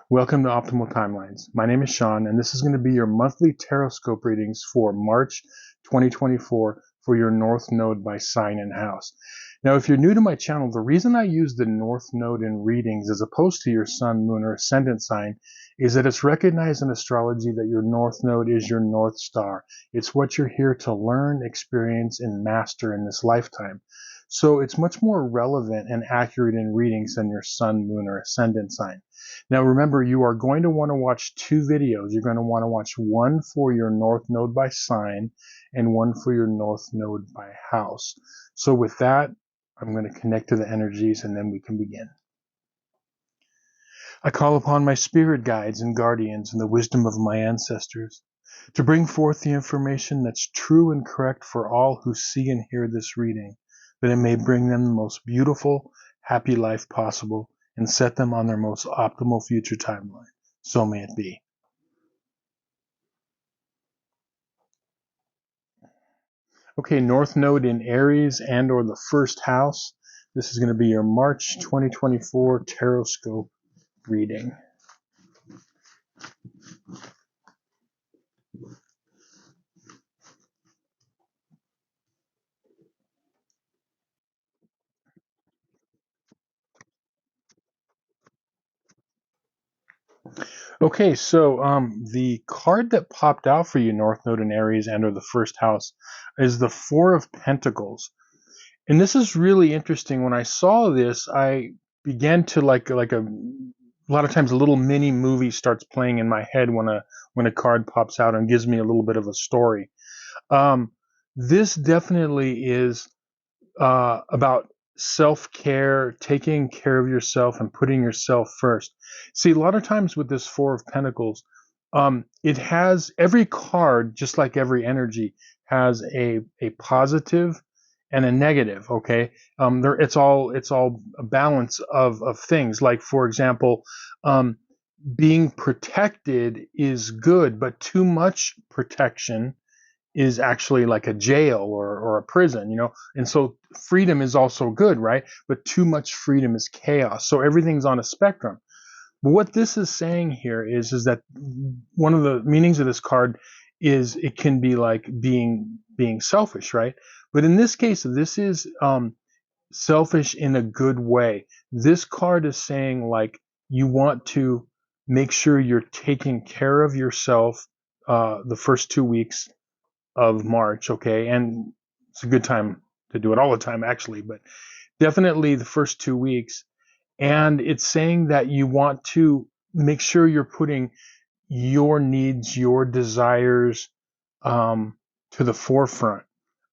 Welcome to Optimal Timelines. My name is Sean, and this is going to be your monthly TAROTSCOPE readings for March 2024 for your North Node by sign and house. Now, if you're new to my channel, the reason I use the North Node in readings as opposed to your Sun, Moon, or Ascendant sign is that it's recognized in astrology that your North Node is your North Star. It's what you're here to learn, experience, and master in this lifetime. So it's much more relevant and accurate in readings than your Sun, Moon, or Ascendant sign. Now remember, you are going to want to watch two videos. You're going to want to watch one for your North Node by sign and one for your North Node by house. So with that, I'm going to connect to the energies and then we can begin. I call upon my spirit guides and guardians and the wisdom of my ancestors to bring forth the information that's true and correct for all who see and hear this reading, that it may bring them the most beautiful, happy life possible and set them on their most optimal future timeline. So may it be. Okay, North Node in Aries and or the first house. This is going to be your March 2024 TAROTSCOPE reading. Okay, so the card that popped out for you, North Node in Aries and or the first house, is the Four of Pentacles. And this is really interesting. When I saw this, I began to like a lot of times a little mini movie starts playing in my head when a card pops out and gives me a little bit of a story. This definitely is about self-care, taking care of yourself and putting yourself first. See, a lot of times with this Four of Pentacles, it has every card, just like every energy, has a positive and a negative. Okay, it's all a balance of things. Like for example, being protected is good, but too much protection is actually like a jail or a prison, and so freedom is also good, right? But too much freedom is chaos. So everything's on a spectrum. But what this is saying here is that one of the meanings of this card is it can be like being selfish, right? But in this case, this is selfish in a good way. This card is saying like you want to make sure you're taking care of yourself the first 2 weeks of March, okay? And it's a good time to do it all the time, actually, but definitely the first 2 weeks. And it's saying that you want to make sure you're putting your needs, your desires to the forefront.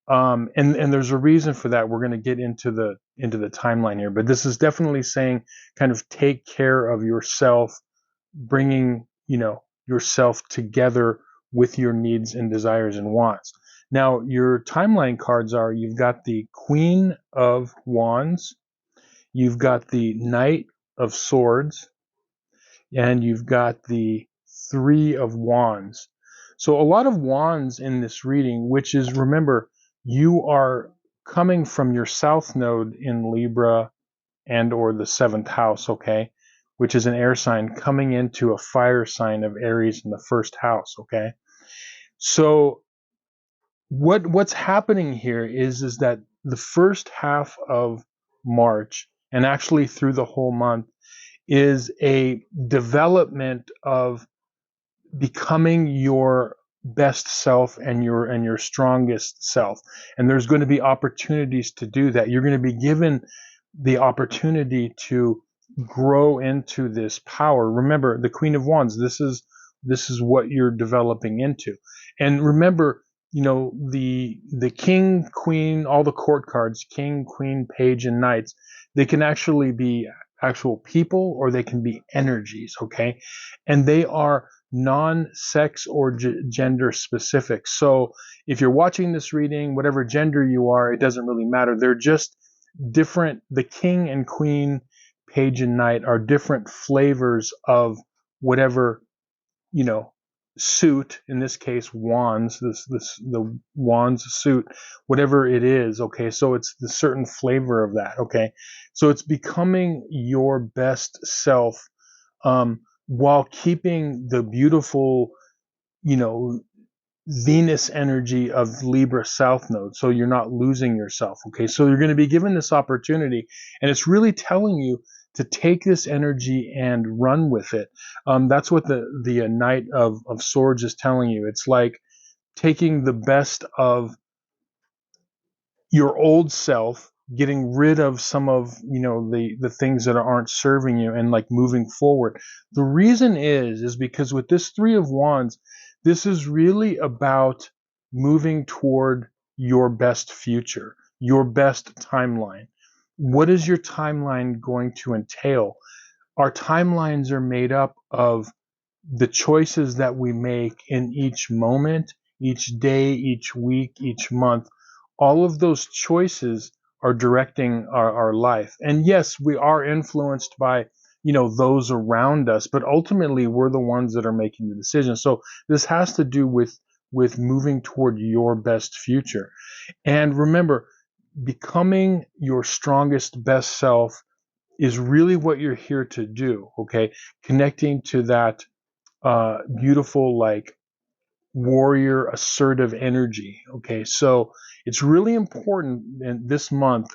And there's a reason for that. We're going to get into the timeline here, but this is definitely saying kind of take care of yourself, bringing yourself together with your needs and desires and wants. Now, your timeline cards are, you've got the Queen of Wands, you've got the Knight of Swords, and you've got the Three of Wands. So a lot of wands in this reading, which is, remember, you are coming from your South Node in Libra and or the 7th house, okay? Which is an air sign coming into a fire sign of Aries in the first house, okay? So what's happening here is that the first half of March and actually through the whole month is a development of becoming your best self and your strongest self. And there's going to be opportunities to do that. You're going to be given the opportunity to grow into this power. Remember, the Queen of Wands, this is what you're developing into. And remember, the king, queen, all the court cards, king, queen, page, and knights, they can actually be actual people or they can be energies, okay? And they are non-sex or gender specific. So if you're watching this reading, whatever gender you are, it doesn't really matter. They're just different. The king and queen, page and knight are different flavors of whatever, suit, in this case wands, the wands suit, whatever it is, okay? So it's the certain flavor of that, okay? So it's becoming your best self while keeping the beautiful, you know, Venus energy of Libra South Node, so you're not losing yourself. Okay, so you're going to be given this opportunity, and it's really telling you to take this energy and run with it. That's what the Knight of Swords is telling you. It's like taking the best of your old self, getting rid of some of, the things that aren't serving you, and like moving forward. The reason is because with this Three of Wands, this is really about moving toward your best future, your best timeline. What is your timeline going to entail? Our timelines are made up of the choices that we make in each moment, each day, each week, each month. All of those choices are directing our life. And yes, we are influenced by, those around us, but ultimately we're the ones that are making the decision. So this has to do with moving toward your best future. And remember, becoming your strongest, best self is really what you're here to do. Okay. Connecting to that beautiful, like, warrior assertive energy. Okay, so it's really important in this month,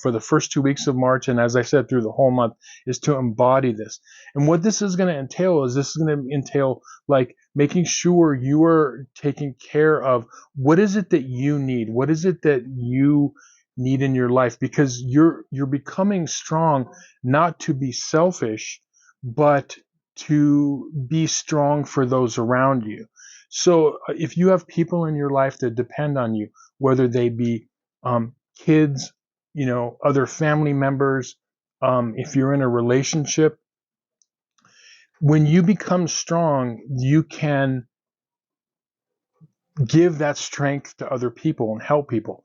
for the first 2 weeks of March, and as I said, through the whole month, is to embody this. And what this is going to entail is, this is going to entail like making sure you are taking care of what is it that you need, what is it that you need in your life, because you're becoming strong, not to be selfish, but to be strong for those around you. So if you have people in your life that depend on you, whether they be kids, other family members, if you're in a relationship, when you become strong, you can give that strength to other people and help people.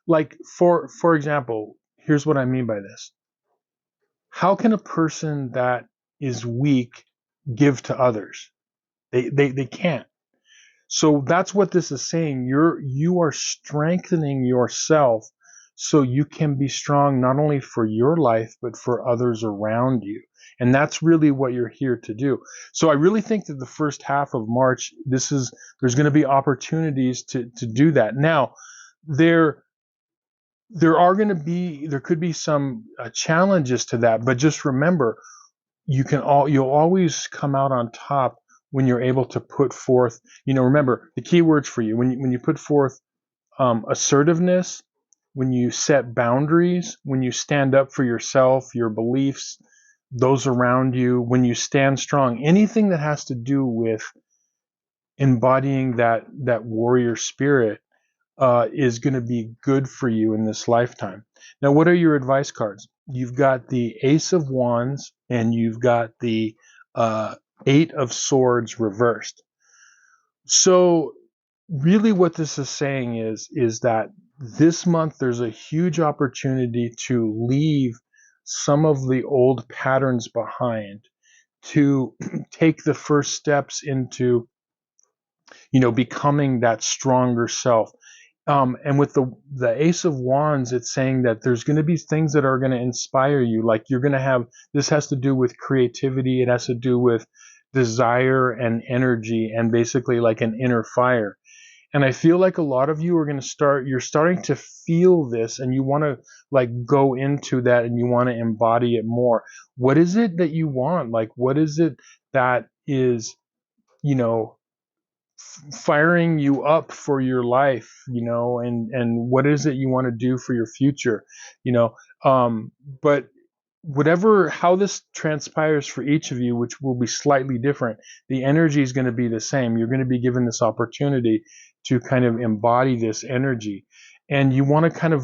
Like, for example, here's what I mean by this. How can a person that is weak give to others? They can't. So that's what this is saying. You are strengthening yourself so you can be strong not only for your life but for others around you. And that's really what you're here to do. So I really think that the first half of March, there's going to be opportunities to do that. Now, there there could be some challenges to that, but just remember, you'll always come out on top when you're able to put forth, remember the key words for you, when you put forth assertiveness, when you set boundaries, when you stand up for yourself, your beliefs, those around you, when you stand strong, anything that has to do with embodying that warrior spirit is going to be good for you in this lifetime. Now, what are your advice cards? You've got the Ace of Wands and you've got the Eight of Swords reversed. So really what this is saying is that this month there's a huge opportunity to leave some of the old patterns behind, to take the first steps into, becoming that stronger self. And with the Ace of Wands, it's saying that there's going to be things that are going to inspire you. Like, you're going to have, this has to do with creativity. It has to do with desire and energy, and basically like an inner fire. And I feel like a lot of you are going to you're starting to feel this, and you want to like go into that, and you want to embody it more. What is it that you want? Like, what is it that is, you know, firing you up for your life, and what is it you want to do for your future, but whatever, how this transpires for each of you, which will be slightly different, the energy is going to be the same. You're going to be given this opportunity to kind of embody this energy, and you want to kind of,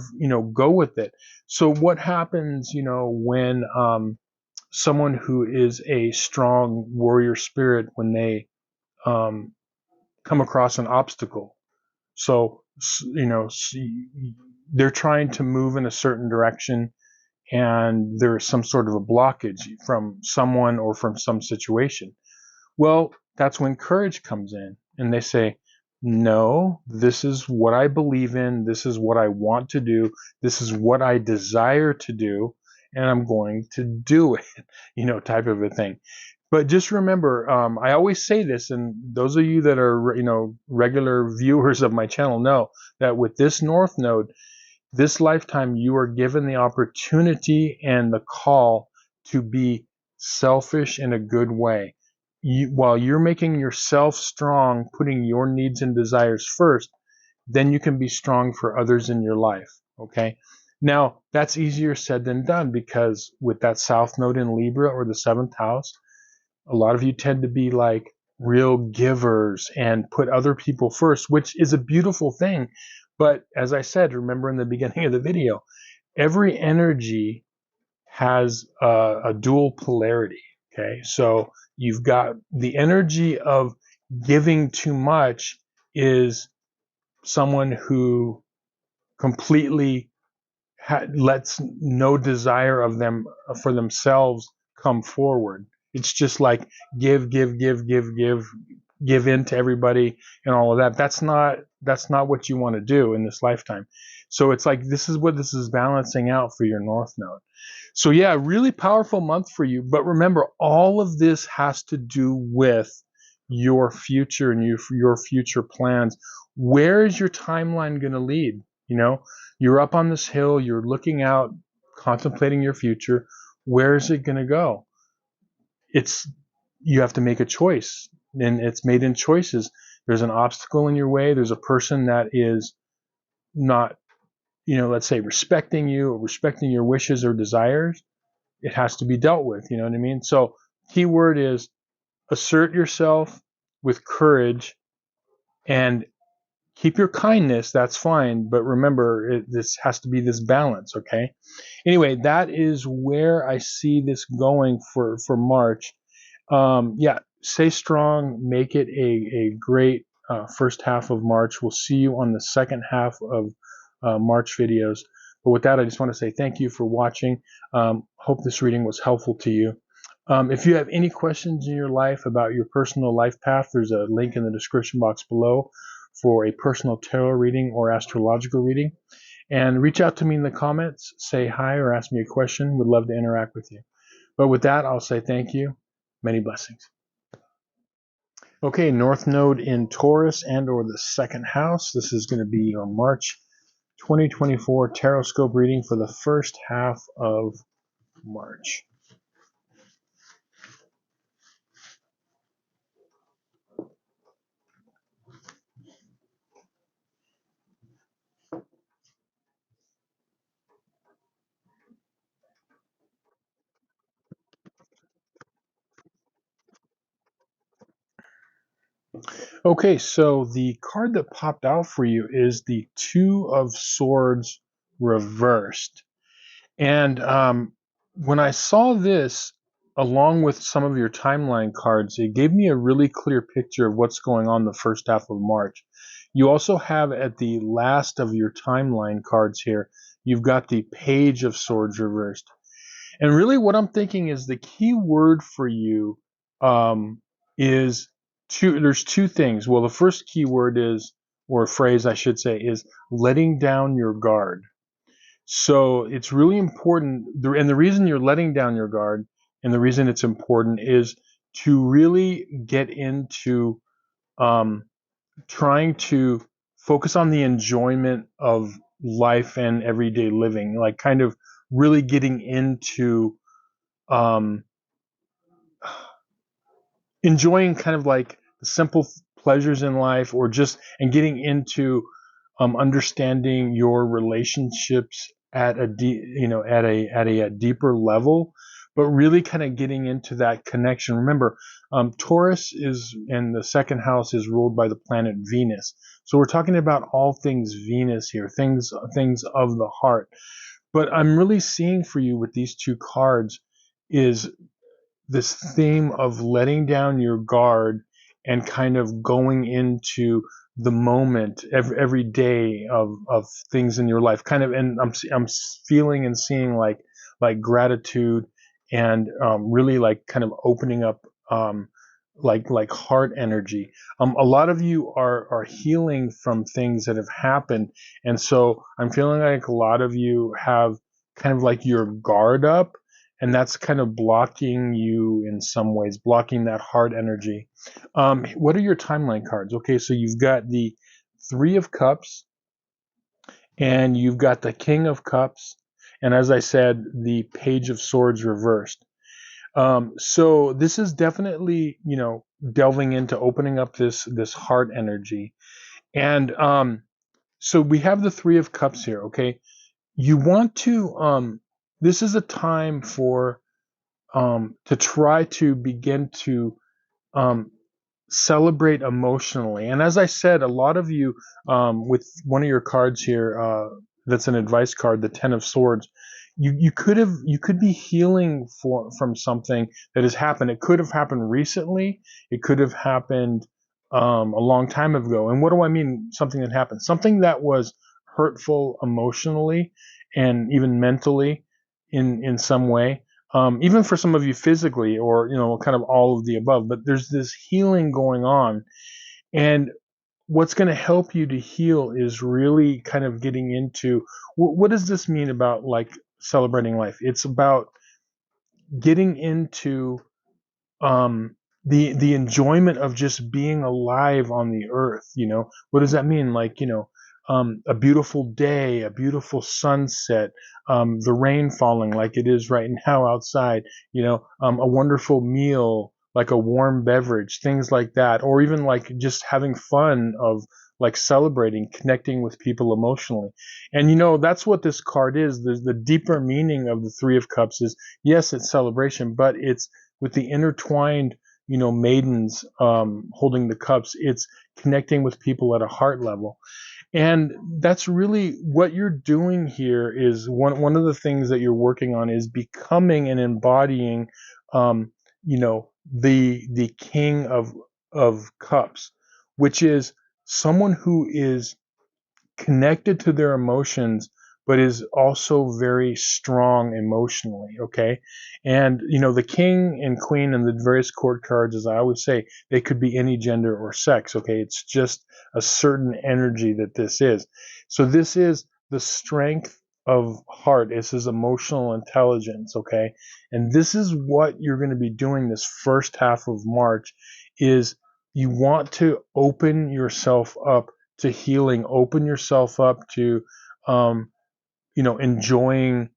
go with it. So what happens, when someone who is a strong warrior spirit, when they um, come across an obstacle? So, they're trying to move in a certain direction, and there's some sort of a blockage from someone or from some situation. Well, that's when courage comes in, and they say, no, this is what I believe in. This is what I want to do. This is what I desire to do, and I'm going to do it, type of a thing. But just remember, I always say this, and those of you that are, regular viewers of my channel know that with this North Node, this lifetime, you are given the opportunity and the call to be selfish in a good way. While you're making yourself strong, putting your needs and desires first, then you can be strong for others in your life. Okay. Now, that's easier said than done, because with that South Node in Libra or the seventh house, a lot of you tend to be like real givers and put other people first, which is a beautiful thing. But as I said, remember in the beginning of the video, every energy has a dual polarity. Okay. So you've got the energy of giving too much is someone who completely lets no desire of them for themselves come forward. It's just like give, give, give, give, give in to everybody and all of that. That's not what you want to do in this lifetime. So it's like this is what this is balancing out for your North Node. So yeah, really powerful month for you. But remember, all of this has to do with your future and your future plans. Where is your timeline going to lead? You're up on this hill, you're looking out, contemplating your future. Where is it going to go? You have to make a choice, and it's made in choices. There's an obstacle in your way. There's a person that is not, let's say, respecting you or respecting your wishes or desires. It has to be dealt with. You know what I mean? So, key word is assert yourself with courage and keep your kindness. That's fine. But remember, this has to be this balance. Okay. Anyway, that is where I see this going for March. Yeah, stay strong. Make it a great first half of March. We'll see you on the second half of March videos. But with that, I just want to say thank you for watching. Hope this reading was helpful to you. If you have any questions in your life about your personal life path, there's a link in the description box below for a personal tarot reading or astrological reading. And reach out to me in the comments, say hi, or ask me a question. Would love to interact with you. But with that, I'll say thank you. Many blessings. Okay, North Node in Taurus and or the second house. This is going to be your March 2024 TAROTSCOPE reading for the first half of March. Okay, so the card that popped out for you is the Two of Swords reversed. And when I saw this, along with some of your timeline cards, it gave me a really clear picture of what's going on the first half of March. You also have at the last of your timeline cards here, you've got the Page of Swords reversed. And really what I'm thinking is the key word for you is there's two things. Well, the first key word is, or phrase I should say, is letting down your guard. So it's really important, and the reason you're letting down your guard and the reason it's important is to really get into trying to focus on the enjoyment of life and everyday living, like kind of really getting into um, enjoying kind of like the simple pleasures in life, or just and getting into understanding your relationships at a deeper level, but really kind of getting into that connection. Remember, Taurus is, and the second house is ruled by the planet Venus, so we're talking about all things Venus here, things of the heart. But I'm really seeing for you with these two cards is this theme of letting down your guard and kind of going into the moment every day of things in your life, kind of. And I'm feeling and seeing like gratitude and really like kind of opening up like heart energy. A lot of you are healing from things that have happened, and so I'm feeling like a lot of you have kind of like your guard up, and that's kind of blocking you in some ways, blocking that heart energy. What are your timeline cards? Okay, so you've got the Three of Cups, and you've got the King of Cups, and as I said, the Page of Swords reversed. So this is definitely, delving into opening up this heart energy. And so we have the Three of Cups here, okay? You want to, this is a time for, to try to begin to um, celebrate emotionally. And as I said, a lot of you, with one of your cards here, that's an advice card, the Ten of Swords, you could be healing from something that has happened. It could have happened recently. It could have happened a long time ago. And what do I mean? Something that happened, something that was hurtful emotionally and even mentally in some way. Even for some of you physically, or kind of all of the above. But there's this healing going on, and what's going to help you to heal is really kind of getting into what does this mean about like celebrating life. It's about getting into the enjoyment of just being alive on the earth. What does that mean? Like, a beautiful day, a beautiful sunset, the rain falling like it is right now outside, a wonderful meal, like a warm beverage, things like that, or even like just having fun of like celebrating, connecting with people emotionally. And that's what this card is. The deeper meaning of the Three of Cups is, yes, it's celebration, but it's with the intertwined, maidens holding the cups. It's connecting with people at a heart level. And that's really what you're doing here. Is one of the things that you're working on is becoming and embodying, the King of Cups, which is someone who is connected to their emotions, but is also very strong emotionally. Okay. And, the king and queen and the various court cards, as I always say, they could be any gender or sex. Okay. It's just a certain energy that this is. So this is the strength of heart. This is emotional intelligence. Okay. And this is what you're going to be doing this first half of March. Is you want to open yourself up to healing, open yourself up to, enjoying,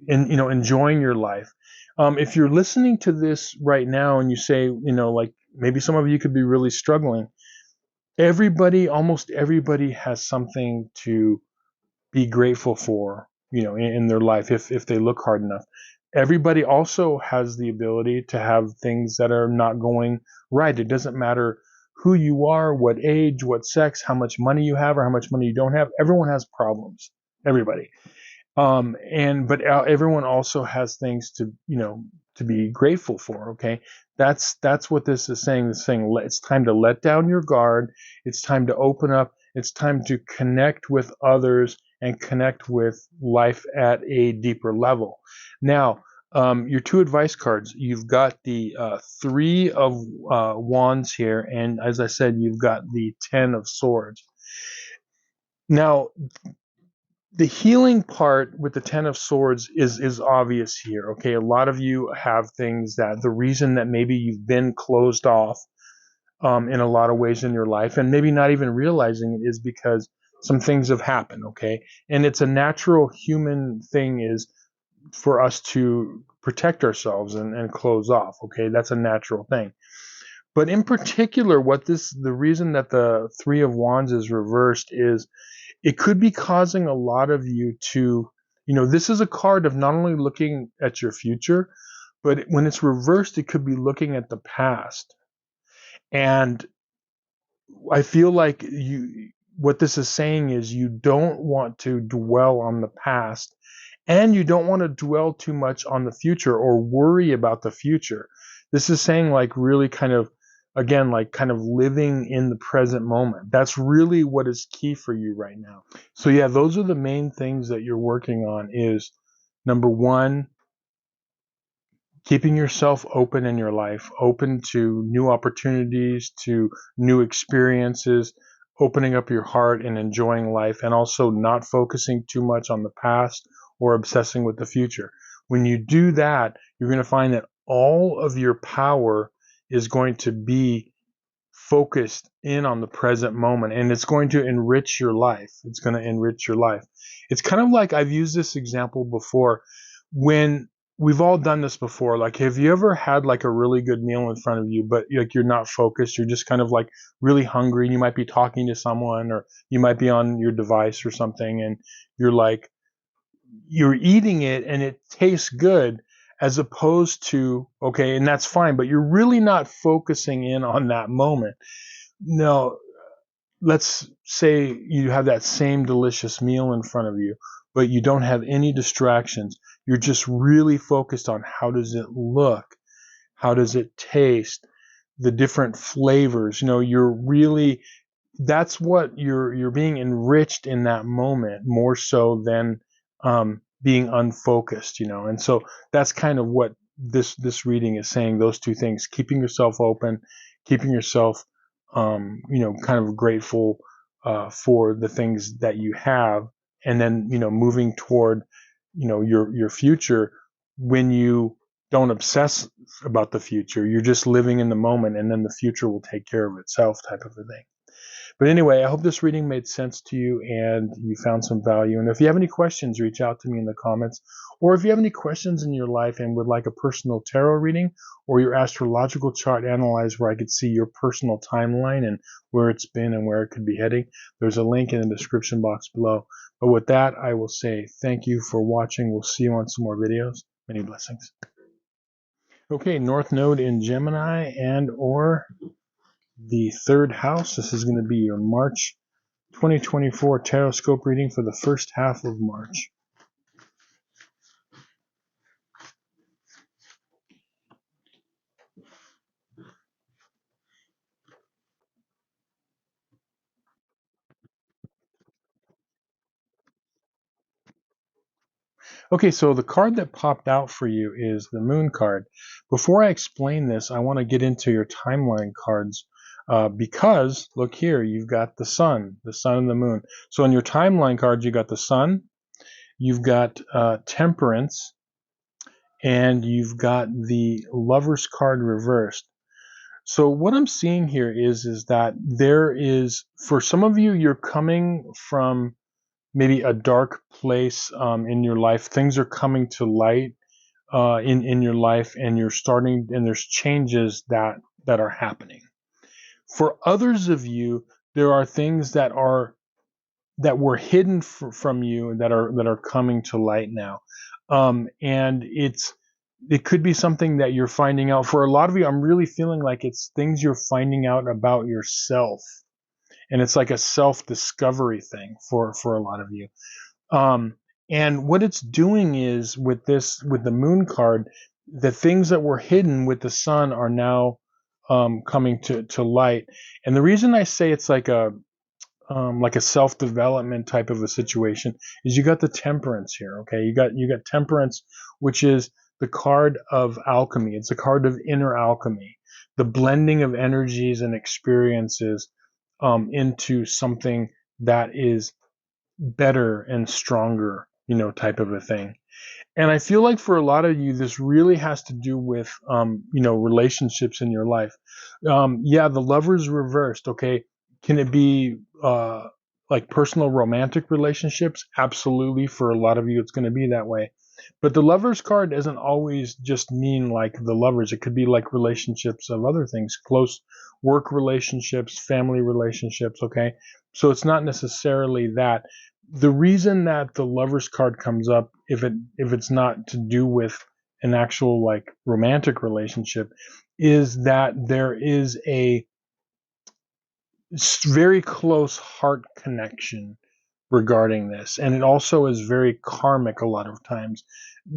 enjoying your life. If you're listening to this right now and you say, like maybe some of you could be really struggling, almost everybody has something to be grateful for, in their life if they look hard enough. Everybody also has the ability to have things that are not going right. It doesn't matter who you are, what age, what sex, how much money you have, or how much money you don't have. Everyone has problems. Everybody. But everyone also has things to be grateful for. Okay. That's what this is saying. It's saying it's time to let down your guard. It's time to open up. It's time to connect with others and connect with life at a deeper level. Now, your two advice cards, you've got the Three of Wands here, and as I said, you've got the Ten of Swords. Now, the healing part with the Ten of Swords is obvious here. Okay, a lot of you have things that the reason that maybe you've been closed off in a lot of ways in your life, and maybe not even realizing it, is because some things have happened. Okay, and it's a natural human thing is for us to protect ourselves and close off. Okay, that's a natural thing. But in particular, the reason that the Three of Wands is reversed is it could be causing a lot of you to, this is a card of not only looking at your future, but when it's reversed, it could be looking at the past. And I feel like what this is saying is you don't want to dwell on the past, and you don't want to dwell too much on the future or worry about the future. This is saying like really kind of, again, like kind of living in the present moment. That's really what is key for you right now. So yeah, those are the main things that you're working on. Is number one, keeping yourself open in your life, open to new opportunities, to new experiences, opening up your heart and enjoying life, and also not focusing too much on the past or obsessing with the future. When you do that, you're going to find that all of your power is going to be focused in on the present moment, and it's going to enrich your life. It's going to enrich your life. It's kind of like, I've used this example before, when we've all done this before. Like, have you ever had like a really good meal in front of you, but like you're not focused, you're just kind of like really hungry, and you might be talking to someone, or you might be on your device or something, and you're like, you're eating it and it tastes good, as opposed to, okay, and that's fine, but you're really not focusing in on that moment. No, let's say you have that same delicious meal in front of you, but you don't have any distractions. You're just really focused on, how does it look? How does it taste? The different flavors. You're really, that's what you're being enriched in that moment, more so than being unfocused. And so that's kind of what this reading is saying. Those two things: keeping yourself open, keeping yourself kind of grateful for the things that you have, and then moving toward your future. When you don't obsess about the future, you're just living in the moment, and then the future will take care of itself, type of a thing. But anyway, I hope this reading made sense to you and you found some value. And if you have any questions, reach out to me in the comments. Or if you have any questions in your life and would like a personal tarot reading or your astrological chart analyzed, where I could see your personal timeline and where it's been and where it could be heading, there's a link in the description box below. But with that, I will say thank you for watching. We'll see you on some more videos. Many blessings. Okay, North Node in Gemini and or the third house. This is going to be your March 2024 TAROTSCOPE reading for the first half of March. Okay, so the card that popped out for you is the Moon card. Before I explain this, I want to get into your timeline cards because, look here, you've got the Sun and the Moon. So in your timeline cards, you got the Sun, you've got Temperance, and you've got the Lover's card reversed. So what I'm seeing here is that there is, for some of you, you're coming from maybe a dark place in your life. Things are coming to light in your life, and you're starting, and there's changes that are happening. For others of you, there are things that were hidden from you that are coming to light now, and it could be something that you're finding out. For a lot of you, I'm really feeling like it's things you're finding out about yourself, and it's like a self-discovery thing for a lot of you. And what it's doing is, with the Moon card, the things that were hidden with the Sun are now coming to light. And the reason I say it's like a self-development type of a situation is you got the Temperance here. Okay, you got Temperance, which is the card of alchemy. It's a card of inner alchemy, the blending of energies and experiences into something that is better and stronger, type of a thing. And I feel like for a lot of you, this really has to do with, relationships in your life. Yeah, the Lover's reversed. Okay. Can it be, like personal romantic relationships? Absolutely. For a lot of you, it's going to be that way. But the Lover's card doesn't always just mean like the lovers. It could be like relationships of other things, close work relationships, family relationships. Okay. So it's not necessarily that. The reason that the Lover's card comes up, if it's not to do with an actual like romantic relationship, is that there is a very close heart connection regarding this, and it also is very karmic a lot of times,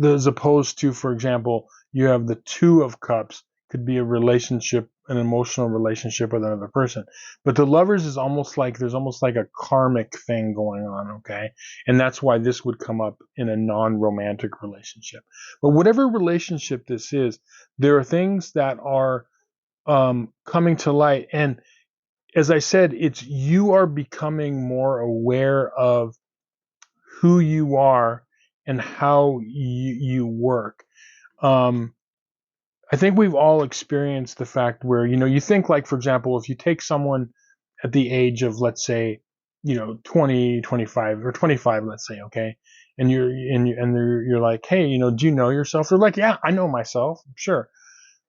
as opposed to, for example, you have the Two of Cups, could be a relationship, an emotional relationship with another person, but the Lovers is almost like there's almost like a karmic thing going on. Okay, and that's why this would come up in a non-romantic relationship. But whatever relationship this is, there are things that are coming to light, and as I said, it's you are becoming more aware of who you are and how you work. Um, I think we've all experienced the fact where, you think, like, for example, if you take someone at the age of, let's say, 20, 25, or 25, let's say, okay, and you're like, hey, do you know yourself? They're like, yeah, I know myself, sure.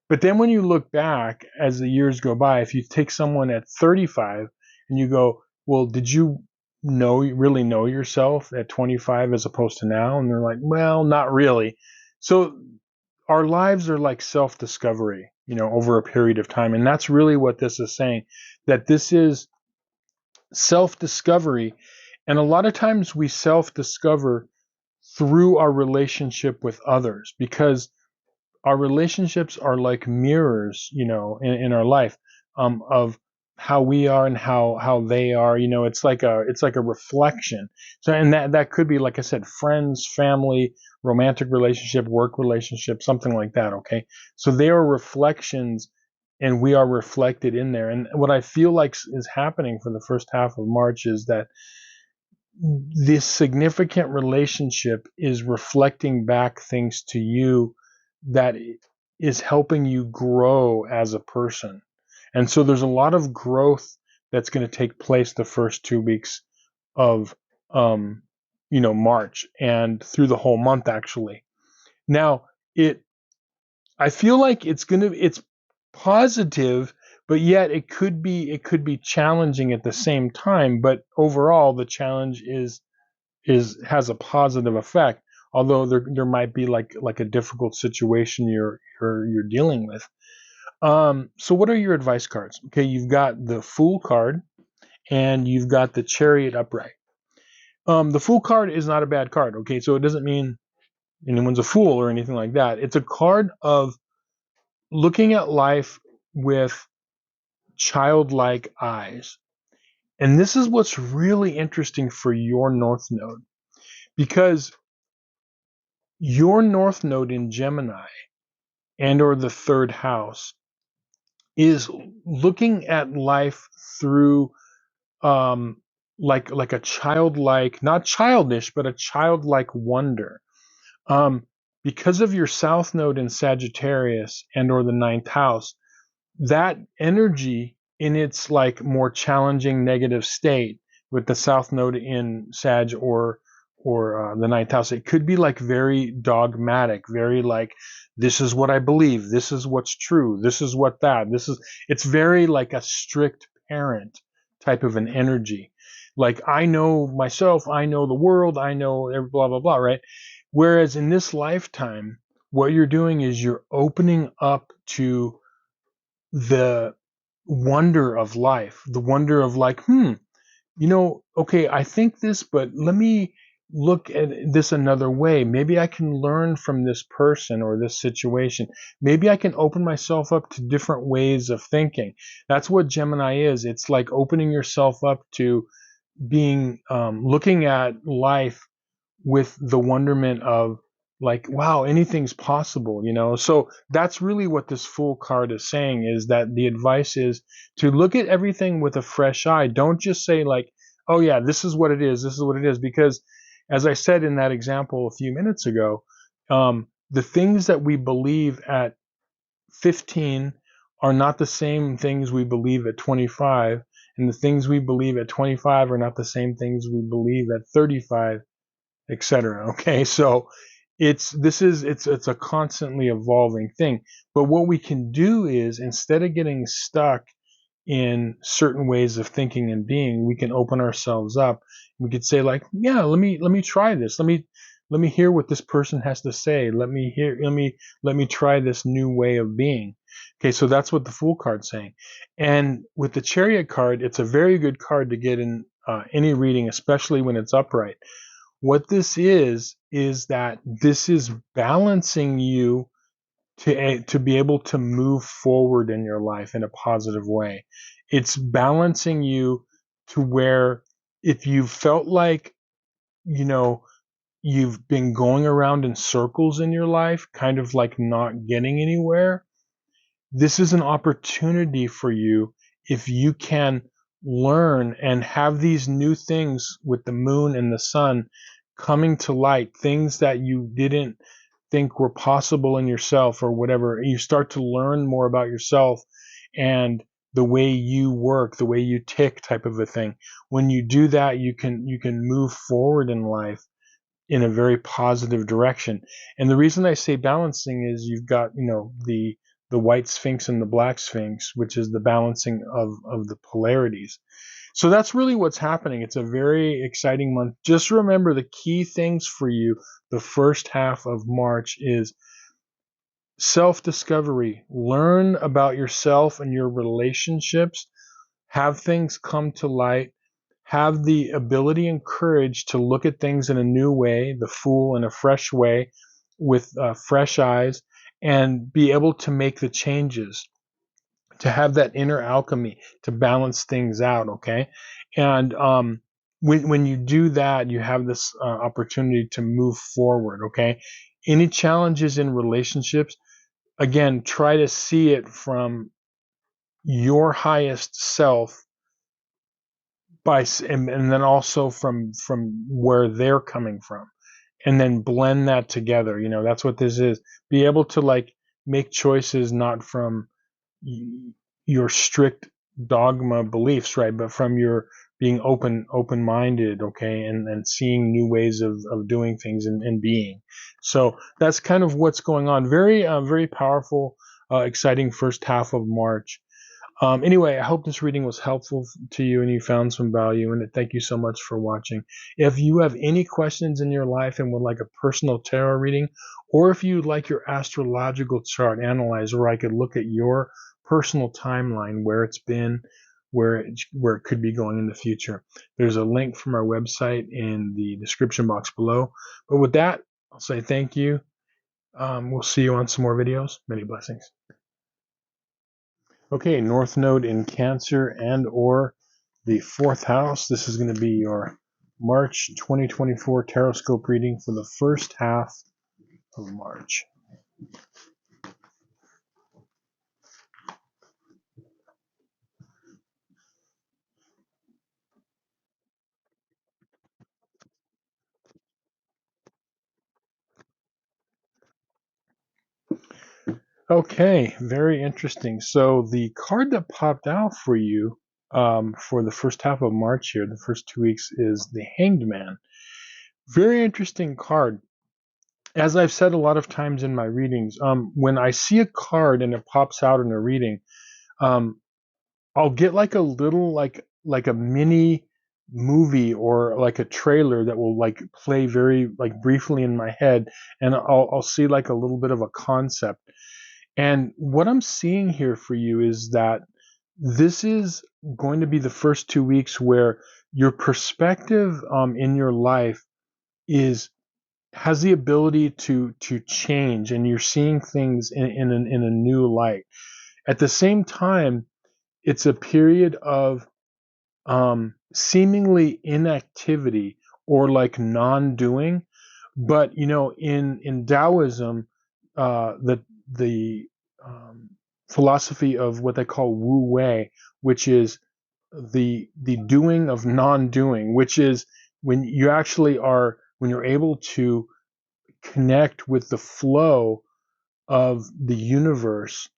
But then when you look back as the years go by, if you take someone at 35 and you go, well, did you really know yourself at 25 as opposed to now? And they're like, well, not really. So our lives are like self-discovery, over a period of time. And that's really what this is saying, that this is self-discovery. And a lot of times we self-discover through our relationship with others, because our relationships are like mirrors, in our life, of how we are and how they are. It's like a reflection. So, and that could be, like I said, friends, family, romantic relationship, work relationship, something like that. Okay, so they are reflections, and we are reflected in there. And what I feel like is happening for the first half of March is that this significant relationship is reflecting back things to you that is helping you grow as a person. And so there's a lot of growth that's going to take place the first 2 weeks of, March, and through the whole month, actually. Now, I feel like it's positive, but yet it could be challenging at the same time. But overall, the challenge has a positive effect, although there might be like a difficult situation you're dealing with. So what are your advice cards? Okay, you've got the Fool card and you've got the Chariot upright. The Fool card is not a bad card. Okay, so it doesn't mean anyone's a fool or anything like that. It's a card of looking at life with childlike eyes. And this is what's really interesting for your North Node, because your North Node in Gemini and or the third house is looking at life through, like a childlike, not childish, but a childlike wonder. Um, because of your South Node in Sagittarius and or the ninth house, that energy in its like more challenging negative state with the South Node in Sag or the ninth house, it could be like very dogmatic, very like, this is what I believe, this is what's true, this is what that, this is, it's very like a strict parent type of an energy. Like, I know myself, I know the world, I know blah, blah, blah, right? Whereas in this lifetime, what you're doing is you're opening up to the wonder of life, the wonder of like, okay, I think this, but let me look at this another way. Maybe I can learn from this person or this situation. Maybe I can open myself up to different ways of thinking. That's what Gemini is. It's like opening yourself up to being, looking at life with the wonderment of like, wow, anything's possible. So that's really what this Fool card is saying, is that the advice is to look at everything with a fresh eye. Don't just say like, oh yeah, this is what it is, this is what it is, because as I said in that example a few minutes ago, the things that we believe at 15 are not the same things we believe at 25, and the things we believe at 25 are not the same things we believe at 35, etc. Okay, so it's a constantly evolving thing. But what we can do is, instead of getting stuck in certain ways of thinking and being, we can open ourselves up. We could say like, yeah, let me try this. Let me hear what this person has to say. Let me try this new way of being. Okay, so that's what the Fool card's saying. And with the Chariot card, it's a very good card to get in any reading, especially when it's upright. What this is that this is balancing you to be able to move forward in your life in a positive way. It's balancing you to where, if you felt like, you know, you've been going around in circles in your life, kind of like not getting anywhere, this is an opportunity for you, if you can learn and have these new things with the moon and the sun coming to light, things that you didn't think were possible in yourself or whatever. You start to learn more about yourself and the way you work, the way you tick, type of a thing. When you do that, you can move forward in life in a very positive direction. And the reason I say balancing is you've got, the white sphinx and the black sphinx, which is the balancing of the polarities. So that's really what's happening. It's a very exciting month. Just remember the key things for you the first half of March is self-discovery. Learn about yourself and your relationships. Have things come to light. Have the ability and courage to look at things in a new way, the Fool in a fresh way, with fresh eyes, and be able to make the changes, to have that inner alchemy to balance things out. Okay, and when you do that, you have this opportunity to move forward. Okay, any challenges in relationships, again, try to see it from your highest self and then also from where they're coming from, and then blend that together. That's what this is. Be able to like make choices not from your strict dogma beliefs, right, but from your being open-minded, okay, and seeing new ways of doing things and being. So that's kind of what's going on. Very powerful, exciting first half of March. Anyway, I hope this reading was helpful to you and you found some value in it. Thank you so much for watching. If you have any questions in your life and would like a personal tarot reading, or if you'd like your astrological chart analyzed, where I could look at your personal timeline, where it's been, where it could be going in the future, there's a link from our website in the description box below. But with that, I'll say thank you. We'll see you on some more videos. Many blessings. Okay, North Node in Cancer and or the 4th house. This is going to be your March 2024 TAROTSCOPE reading for the first half of March. Okay, very interesting. So the card that popped out for you for the first half of March here, the first 2 weeks, is the Hanged Man. Very interesting card. As I've said a lot of times in my readings, when I see a card and it pops out in a reading, I'll get like a little like a mini movie or like a trailer that will like play very like briefly in my head, and I'll see like a little bit of a concept. And what I'm seeing here for you is that this is going to be the first 2 weeks where your perspective in your life has the ability to change, and you're seeing things in a new light. At the same time, it's a period of seemingly inactivity or like non-doing, but in Taoism, the philosophy of what they call Wu Wei, which is the doing of non-doing, which is when you actually are when you're able to connect with the flow of the universe,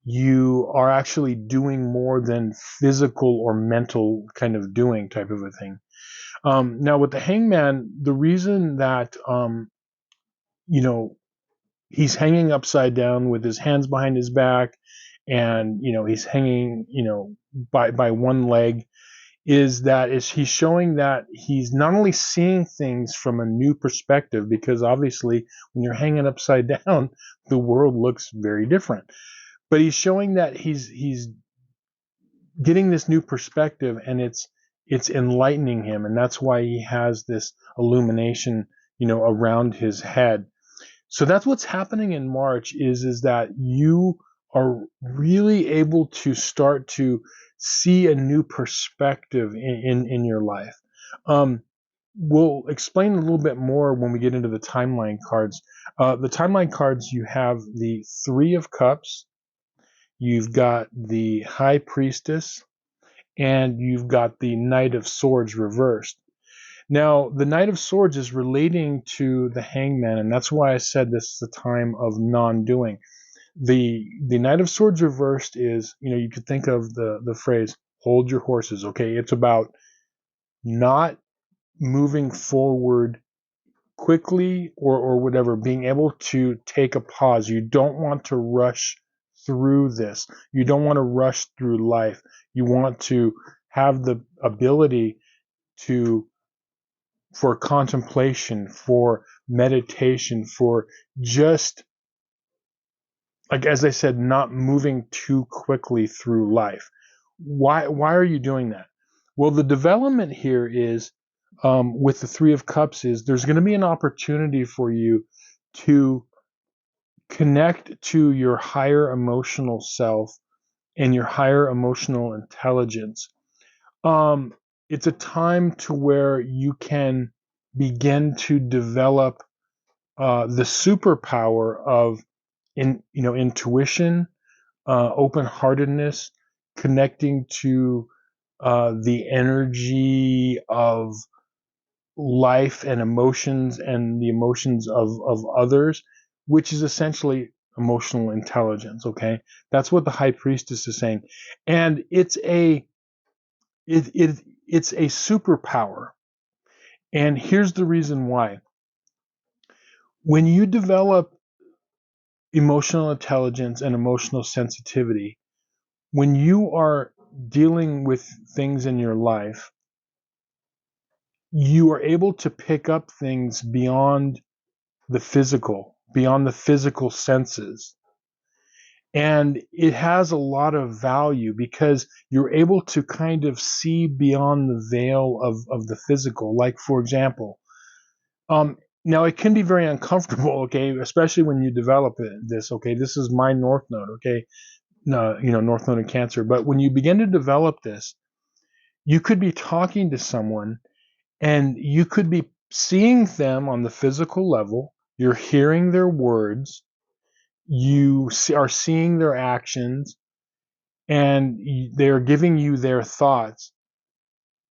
you are actually doing more than physical or mental kind of doing, type of a thing. Now with the Hangman, the reason that he's hanging upside down with his hands behind his back, and he's hanging by one leg, is he's showing that he's not only seeing things from a new perspective, because obviously when you're hanging upside down, the world looks very different. But he's showing that he's getting this new perspective, and it's enlightening him, and that's why he has this illumination, around his head. So that's what's happening in March is that you are really able to start to see a new perspective in your life. We'll explain a little bit more when we get into the timeline cards. The timeline cards, you have the 3 of Cups, you've got the High Priestess, and you've got the Knight of Swords reversed. Now, the Knight of Swords is relating to the Hangman, and that's why I said this is a time of non-doing. The Knight of Swords reversed is, you could think of the phrase "hold your horses." Okay, it's about not moving forward quickly or whatever, being able to take a pause. You don't want to rush through this. You don't want to rush through life. You want to have the ability to for contemplation, for meditation, for just, like as I said, not moving too quickly through life. Why are you doing that? Well, the development here is, with the Three of Cups, is there's going to be an opportunity for you to connect to your higher emotional self and your higher emotional intelligence. It's a time to where you can begin to develop the superpower of intuition, open-heartedness, connecting to the energy of life and emotions and the emotions of others, which is essentially emotional intelligence. Okay, that's what the High Priestess is saying, and it's it's a superpower. And here's the reason why: when you develop emotional intelligence and emotional sensitivity, when you are dealing with things in your life, you are able to pick up things beyond the physical senses. And it has a lot of value because you're able to kind of see beyond the veil of the physical. Like, for example, now it can be very uncomfortable, okay, especially when you develop this, okay, this is my North Node, okay, no, North Node in Cancer. But when you begin to develop this, you could be talking to someone and you could be seeing them on the physical level. You're hearing their words, are seeing their actions, and they're giving you their thoughts.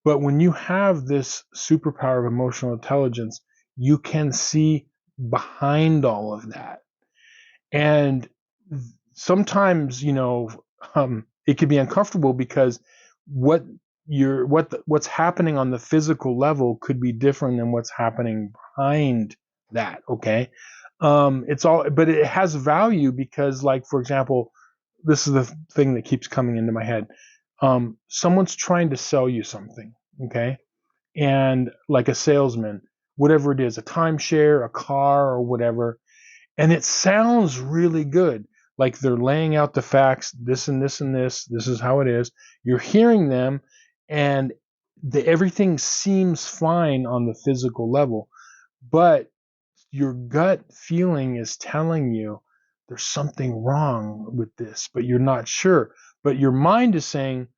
But when you have this superpower of emotional intelligence, you can see behind all of that. And sometimes, it can be uncomfortable because what's happening on the physical level could be different than what's happening behind that. Okay, but it has value because, like, for example, this is the thing that keeps coming into my head. Someone's trying to sell you something, okay, and like a salesman, whatever it is, a timeshare, a car, or whatever, and it sounds really good. Like they're laying out the facts, this and this and this is how it is. You're hearing them, and everything seems fine on the physical level. But your gut feeling is telling you there's something wrong with this, but you're not sure. But your mind is saying,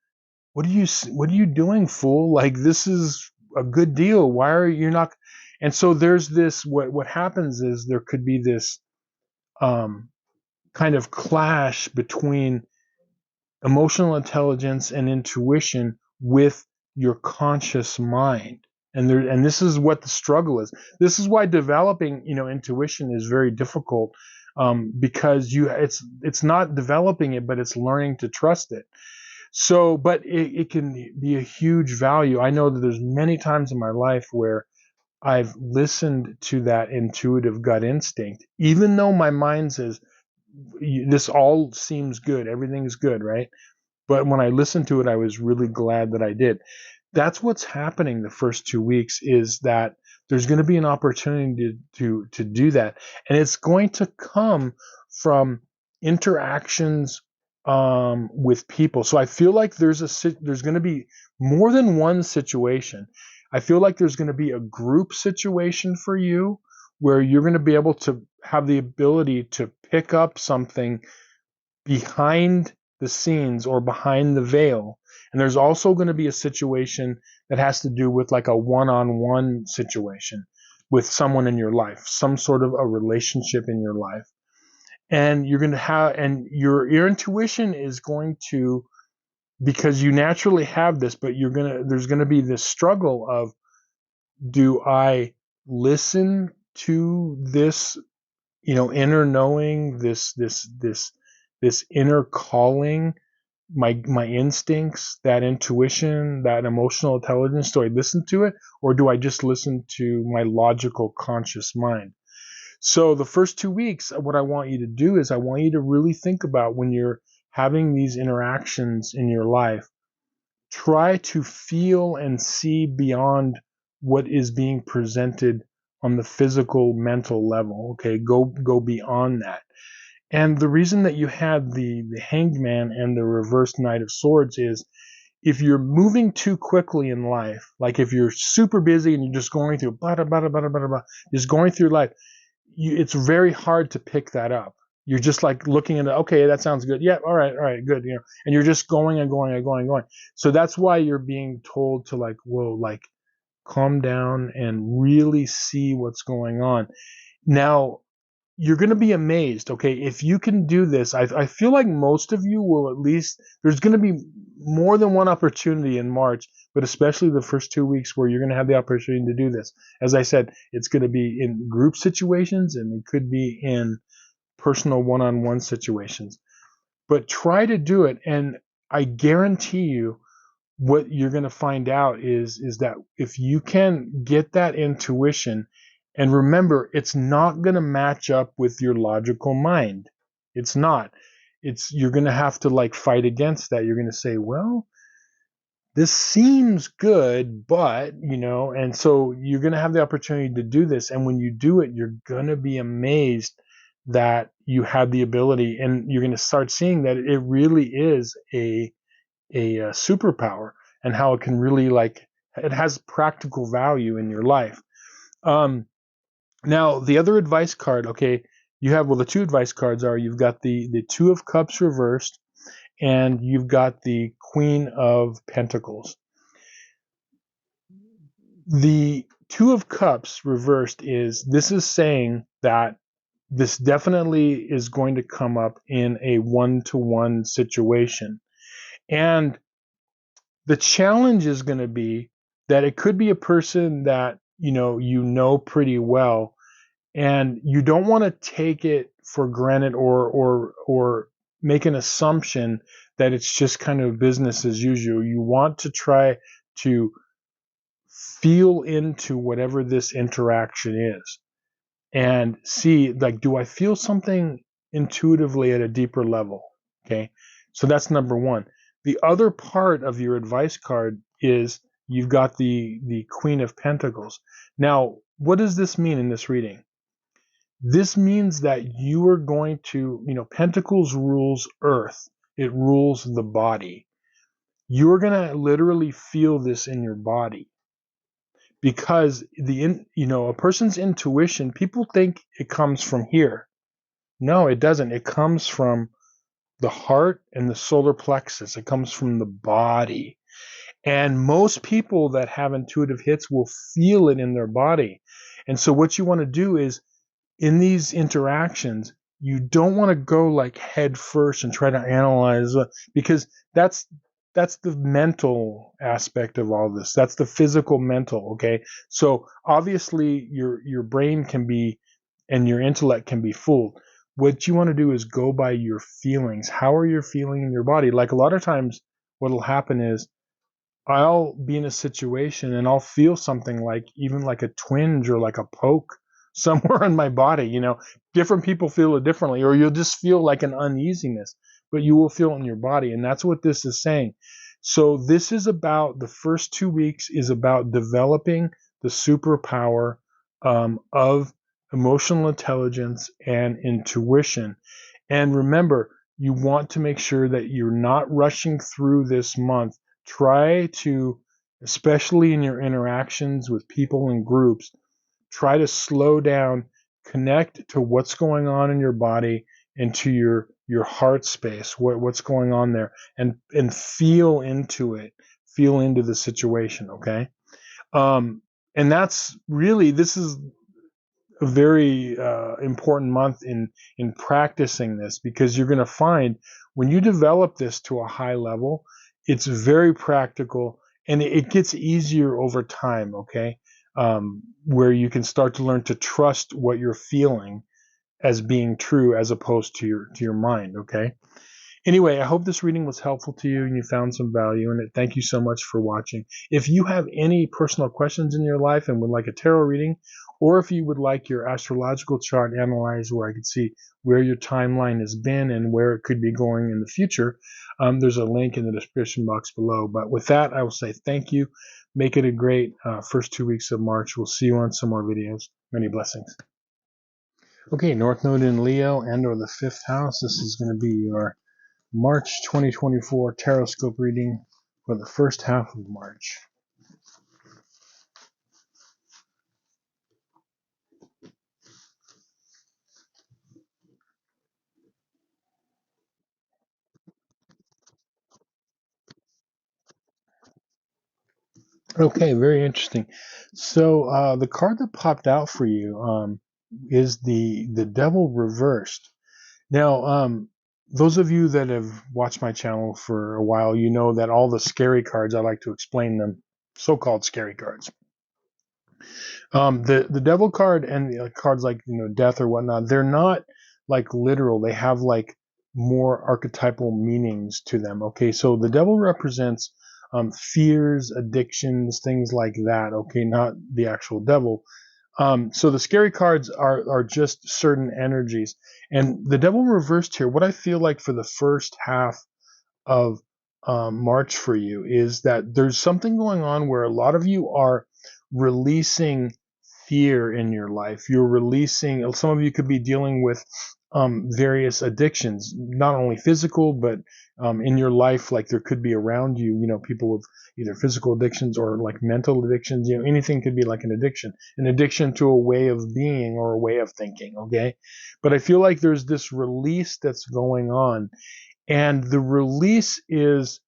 what are you doing, fool? Like, this is a good deal. Why are you not? And so there's this, what happens is there could be this kind of clash between emotional intelligence and intuition with your conscious mind. And this is what the struggle is. This is why developing, intuition is very difficult, because it's not developing it, but it's learning to trust it. So, but it can be a huge value. I know that there's many times in my life where I've listened to that intuitive gut instinct, even though my mind says, this all seems good, everything's good, right? But when I listened to it, I was really glad that I did. That's what's happening the first 2 weeks, is that there's going to be an opportunity to do that. And it's going to come from interactions with people. So I feel like there's going to be more than one situation. I feel like there's going to be a group situation for you where you're going to be able to have the ability to pick up something behind the scenes or behind the veil. And there's also going to be a situation that has to do with like a one-on-one situation with someone in your life, some sort of a relationship in your life. And you're going to have, and your intuition is going to, because you naturally have this, but there's going to be this struggle of Do I listen to this, inner knowing, this inner calling, my instincts, that intuition, that emotional intelligence? Do I listen to it, or do I just listen to my logical conscious mind? So the first 2 weeks, what I want you to do is I want you to really think about, when you're having these interactions in your life, try to feel and see beyond what is being presented on the physical, mental level. Okay, go beyond that. And the reason that you had the Hanged Man and the reversed Knight of Swords is, if you're moving too quickly in life, like if you're super busy and you're just going through just going through life, it's very hard to pick that up. You're just like looking at it, okay, that sounds good. Yeah, all right, good. And you're just going and going and going and going. So that's why you're being told to, like, whoa, like, calm down and really see what's going on. Now, you're going to be amazed, okay, if you can do this. I feel like most of you will, at least, there's going to be more than one opportunity in March, but especially the first 2 weeks where you're going to have the opportunity to do this. As I said, it's going to be in group situations, and it could be in personal one-on-one situations. But try to do it, and I guarantee you, what you're going to find out is that if you can get that intuition, and remember, it's not going to match up with your logical mind. It's not. You're going to have to, like, fight against that. You're going to say, well, this seems good, but, and so you're going to have the opportunity to do this. And when you do it, you're going to be amazed that you have the ability, and you're going to start seeing that it really is a superpower, and how it can really, like, it has practical value in your life. Now, the other advice card, okay, you have, well, the two advice cards are, you've got the Two of Cups reversed, and you've got the Queen of Pentacles. The Two of Cups reversed this is saying that this definitely is going to come up in a one-to-one situation. And the challenge is going to be that it could be a person that pretty well, and you don't want to take it for granted, or make an assumption that it's just kind of business as usual. You want to try to feel into whatever this interaction is, and see, like, do I feel something intuitively at a deeper level? Okay, so that's number one. The other part of your advice card is, you've got the Queen of Pentacles. Now, what does this mean in this reading? This means that you are going to, Pentacles rules earth. It rules the body. You're going to literally feel this in your body, because a person's intuition, people think it comes from here. No, it doesn't. It comes from the heart and the solar plexus. It comes from the body. And most people that have intuitive hits will feel it in their body. And so what you want to do is, in these interactions, you don't want to go, like, head first and try to analyze, because that's the mental aspect of all this. That's the physical mental, okay? So obviously your brain can be, and your intellect can be fooled. What you want to do is go by your feelings. How are you feeling in your body? Like, a lot of times what will happen is, I'll be in a situation and I'll feel something, like, even like a twinge or like a poke somewhere in my body. Different people feel it differently, or you'll just feel like an uneasiness, but you will feel it in your body. And that's what this is saying. So this is about, the first 2 weeks is about developing the superpower of emotional intelligence and intuition. And remember, you want to make sure that you're not rushing through this month. Try to, especially in your interactions with people in groups, try to slow down, connect to what's going on in your body, and to your heart space, what's going on there, and feel into it, feel into the situation, okay? And that's really, this is a very important month in practicing this, because you're going to find, when you develop this to a high level, it's very practical, and it gets easier over time, okay? where you can start to learn to trust what you're feeling as being true as opposed to your mind. Okay. Anyway, I hope this reading was helpful to you and you found some value in it. Thank you so much for watching. If you have any personal questions in your life and would like a tarot reading, or if you would like your astrological chart analyzed where I could see where your timeline has been and where it could be going in the future, there's a link in the description box below. But with that, I will say thank you. Make it a great first 2 weeks of March. We'll see you on some more videos. Many blessings. Okay, North Node in Leo and or the 5th house. This is going to be your March 2024 TAROTSCOPE reading for the first half of March. Okay, very interesting. So the card that popped out for you is the Devil reversed. Now, those of you that have watched my channel for a while, you know that all the scary cards, I like to explain them, so-called scary cards. The Devil card and the cards like death or whatnot, they're not like literal. They have like more archetypal meanings to them. Okay, so the Devil represents fears, addictions, things like that. Okay, not the actual devil. So the scary cards are just certain energies, and the Devil reversed here. What I feel like for the first half of March for you is that there's something going on where a lot of you are releasing fear in your life. You're releasing, some of you could be dealing with various addictions, not only physical, but in your life, like there could be around you, people with either physical addictions or like mental addictions, anything could be like an addiction to a way of being or a way of thinking. Okay. But I feel like there's this release that's going on, and the release is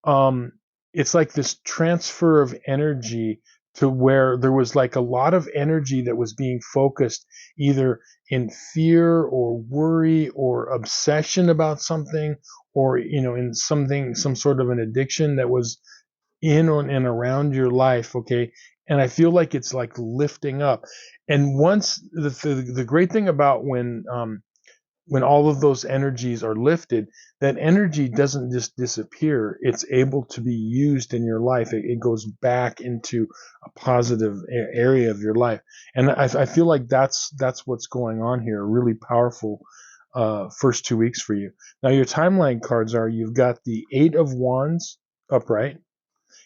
it's like this transfer of energy to where there was like a lot of energy that was being focused either in fear or worry or obsession about something, or in some sort of an addiction that was in and around your life. Okay, and I feel like it's like lifting up. And once the great thing about when all of those energies are lifted, that energy doesn't just disappear. It's able to be used in your life. It goes back into a positive area of your life. And I feel like that's what's going on here. A really powerful first 2 weeks for you. Now, your timeline cards are, you've got the 8 of Wands upright,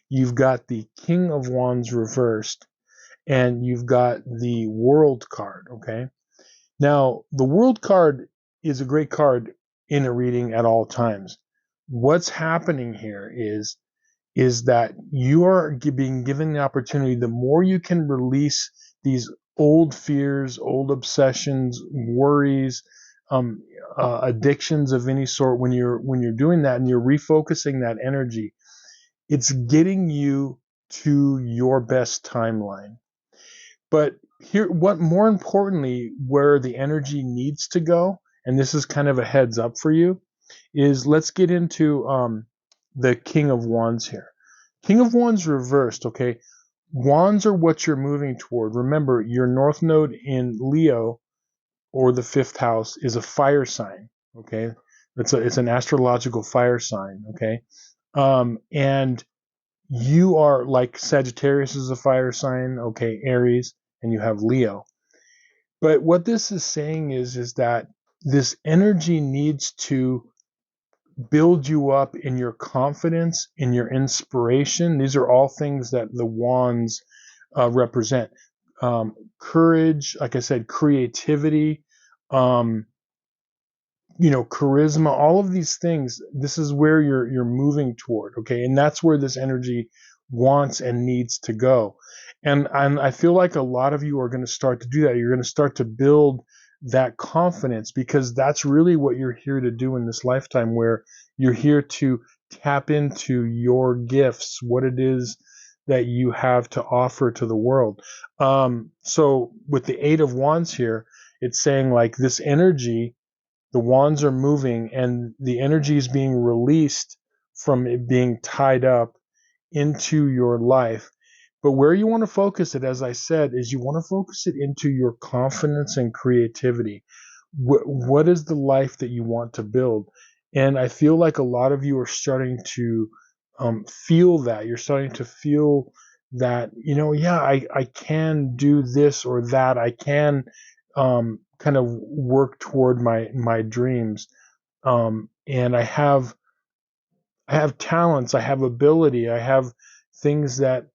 you've got the King of Wands reversed, and you've got the World card, okay? Now, the World card is a great card in a reading at all times. What's happening here is that you are being given the opportunity, the more you can release these old fears, old obsessions, worries, addictions of any sort, when you're doing that and you're refocusing that energy, it's getting you to your best timeline. But here, what more importantly, where the energy needs to go, and this is kind of a heads up for you, is let's get into the King of Wands here. King of Wands reversed, okay? Wands are what you're moving toward. Remember, your North Node in Leo, or the 5th house, is a fire sign, okay? It's an astrological fire sign, okay? And you are like Sagittarius is a fire sign, okay, Aries, and you have Leo. But what this is saying is that this energy needs to build you up in your confidence, in your inspiration. These are all things that the wands represent. Courage, like I said, creativity, charisma, all of these things. This is where you're moving toward, okay? And that's where this energy wants and needs to go. And I feel like a lot of you are going to start to do that. You're going to start to build that confidence, because that's really what you're here to do in this lifetime, where you're here to tap into your gifts, what it is that you have to offer to the world. So with the 8 of Wands here, it's saying like this energy, the wands are moving and the energy is being released from it being tied up into your life. But where you want to focus it, as I said, is you want to focus it into your confidence and creativity. What is the life that you want to build? And I feel like a lot of you are starting to feel that. You're starting to feel that, yeah, I can do this or that. I can kind of work toward my dreams. And I have talents, I have ability, I have things that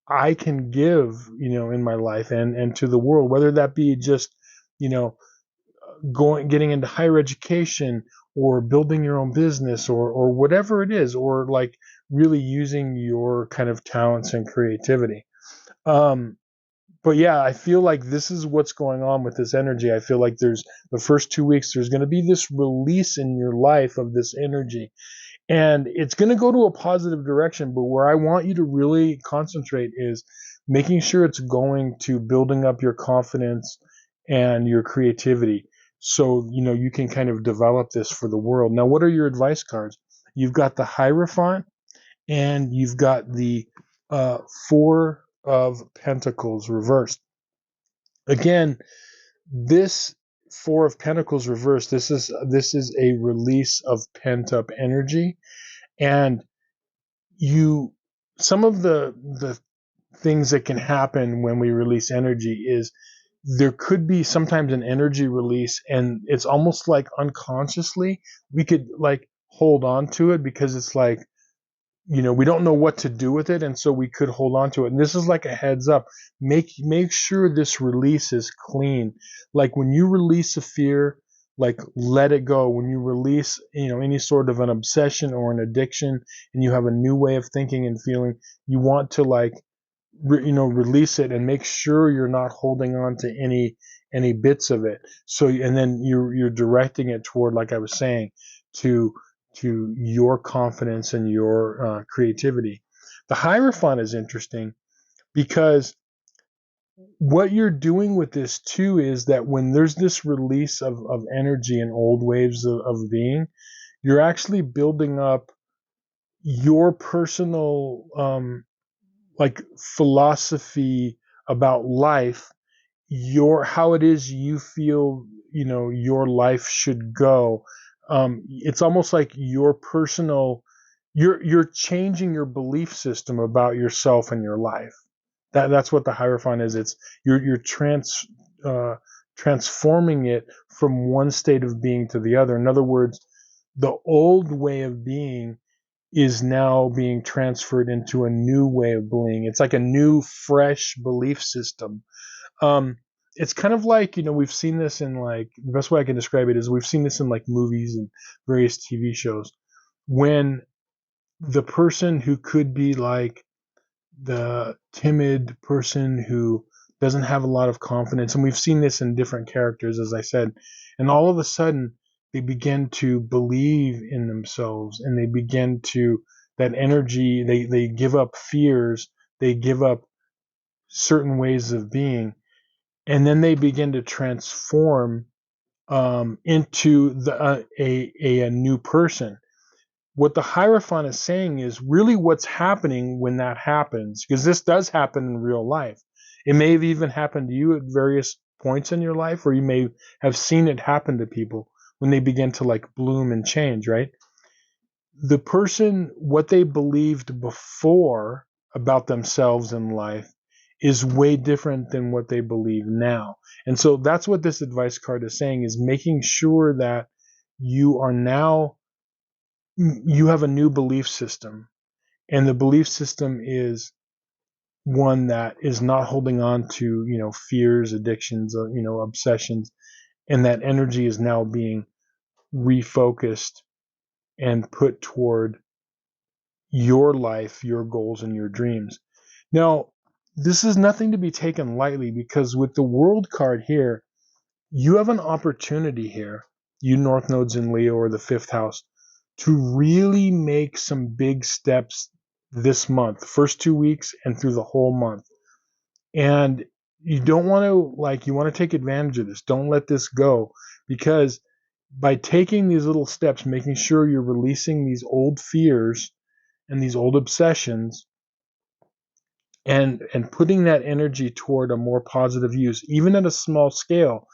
I can give, in my life and to the world, whether that be just, you know, getting into higher education or building your own business or whatever it is, or like really using your kind of talents and creativity. Um, but yeah, I feel like this is what's going on with this energy. I feel like there's the first 2 weeks, there's going to be this release in your life of this energy, and it's going to go to a positive direction. But where I want you to really concentrate is making sure it's going to building up your confidence and your creativity, so you can kind of develop this for the world. Now, what are your advice cards? You've got the Hierophant, and you've got the Four of Pentacles reversed. Again, this Four of Pentacles reversed, this is a release of pent up energy. And some of the things that can happen when we release energy is there could be sometimes an energy release, and it's almost like unconsciously we could like hold on to it, because it's like, we don't know what to do with it, and so we could hold on to it. And this is like a heads up. Make sure this release is clean. Like when you release a fear, like let it go. When you release, any sort of an obsession or an addiction, and you have a new way of thinking and feeling, you want to like release it and make sure you're not holding on to any bits of it. So, and then you're directing it toward, like I was saying, to your confidence and your creativity. The Hierophant is interesting because what you're doing with this too is that when there's this release of energy and old waves of being, you're actually building up your personal like philosophy about life, how it is you feel your life should go. It's almost like your personal, you're changing your belief system about yourself and your life. That's what the Hierophant is. It's you're transforming it from one state of being to the other. In other words, the old way of being is now being transferred into a new way of being. It's like a new, fresh belief system. Um, it's kind of like, we've seen this in, like, the best way I can describe it is we've seen this in like movies and various TV shows, when the person who could be like the timid person who doesn't have a lot of confidence, and we've seen this in different characters, as I said, and all of a sudden they begin to believe in themselves, and they begin to, that energy, they give up fears, they give up certain ways of being, and then they begin to transform into a new person. What the Hierophant is saying is really what's happening when that happens, because this does happen in real life. It may have even happened to you at various points in your life, or you may have seen it happen to people when they begin to like bloom and change, right? The person, what they believed before about themselves in life is way different than what they believe now. And so that's what this advice card is saying, is making sure that you are now, you have a new belief system, and the belief system is one that is not holding on to, fears, addictions, obsessions, and that energy is now being refocused and put toward your life, your goals, and your dreams. Now, this is nothing to be taken lightly, because with the World card here, you have an opportunity here, you North Nodes in Leo or the fifth house, to really make some big steps this month, first 2 weeks and through the whole month. And you don't want to, like, you want to take advantage of this. Don't let this go, because by taking these little steps, making sure you're releasing these old fears and these old obsessions, and putting that energy toward a more positive use, even at a small scale,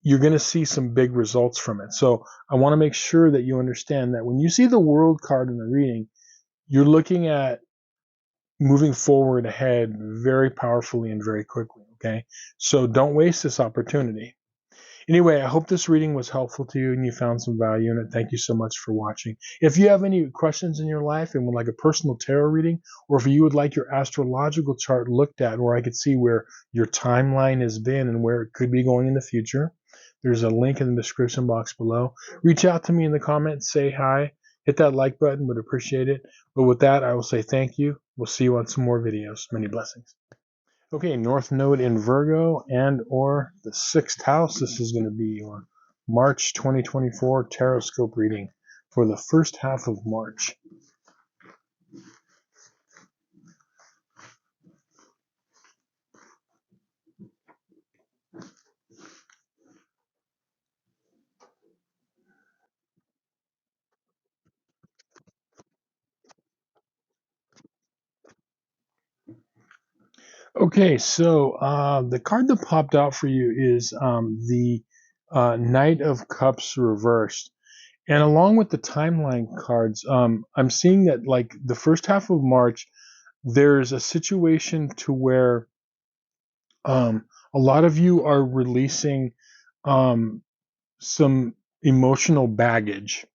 you're going to see some big results from it. So I want to make sure that you understand that when you see the world card in the reading, you're looking at moving forward ahead very powerfully and very quickly. Okay. So don't waste this opportunity. Anyway, I hope this reading was helpful to you and you found some value in it. Thank you so much for watching. If you have any questions in your life and would like a personal tarot reading, or if you would like your astrological chart looked at, where I could see where your timeline has been and where it could be going in the future, there's a link in the description box below. Reach out to me in the comments, say hi, hit that like button, would appreciate it. But with that, I will say thank you. We'll see you on some more videos. Many blessings. Okay, North Node in Virgo and or the 6th house. This is going to be your March 2024 TAROTSCOPE reading for the first half of March. Okay, so the card that popped out for you is the Knight of Cups reversed. And along with the timeline cards, I'm seeing that like the first half of March, there's a situation to where a lot of you are releasing some emotional baggage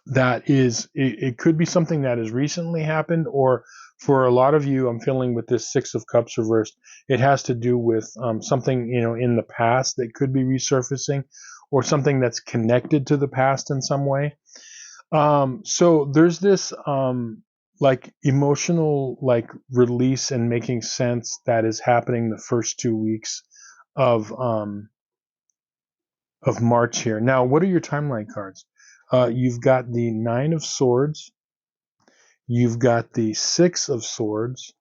that is, it could be something that has recently happened, or for a lot of you, I'm feeling with this 6 of Cups reversed, it has to do with something, you know, in the past that could be resurfacing, or something that's connected to the past in some way. So there's this like emotional like release and making sense that is happening the first 2 weeks of March here. Now, what are your timeline cards? You've got the 9 of Swords, you've got the 6 of Swords,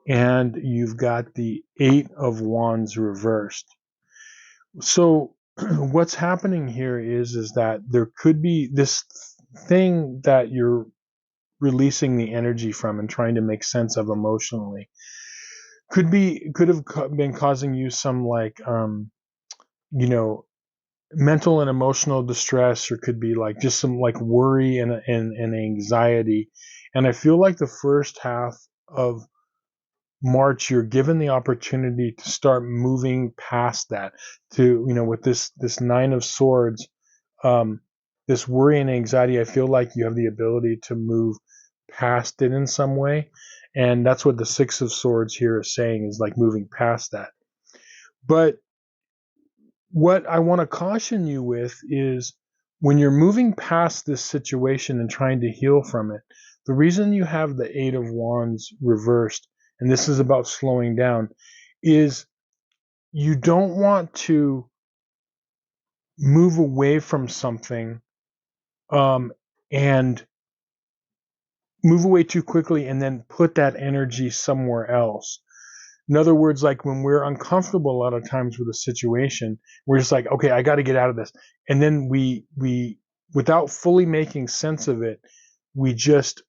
and you've got the 8 of Wands reversed. So what's happening here is that there could be this thing that you're releasing the energy from and trying to make sense of emotionally could have been causing you some like you know, mental and emotional distress, or could be like just some like worry and anxiety. And I feel like the first half of March, you're given the opportunity to start moving past that, to, you know, with this 9 of Swords, um, this worry and anxiety, I feel like you have the ability to move past it in some way. And that's what the 6 of Swords here is saying, is like moving past that. But what I want to caution you with is when you're moving past this situation and trying to heal from it, the reason you have the 8 of Wands reversed, and this is about slowing down, is you don't want to move away from something and move away too quickly and then put that energy somewhere else. In other words, like when we're uncomfortable a lot of times with a situation, we're just like, okay, I got to get out of this. And then we, without fully making sense of it, we just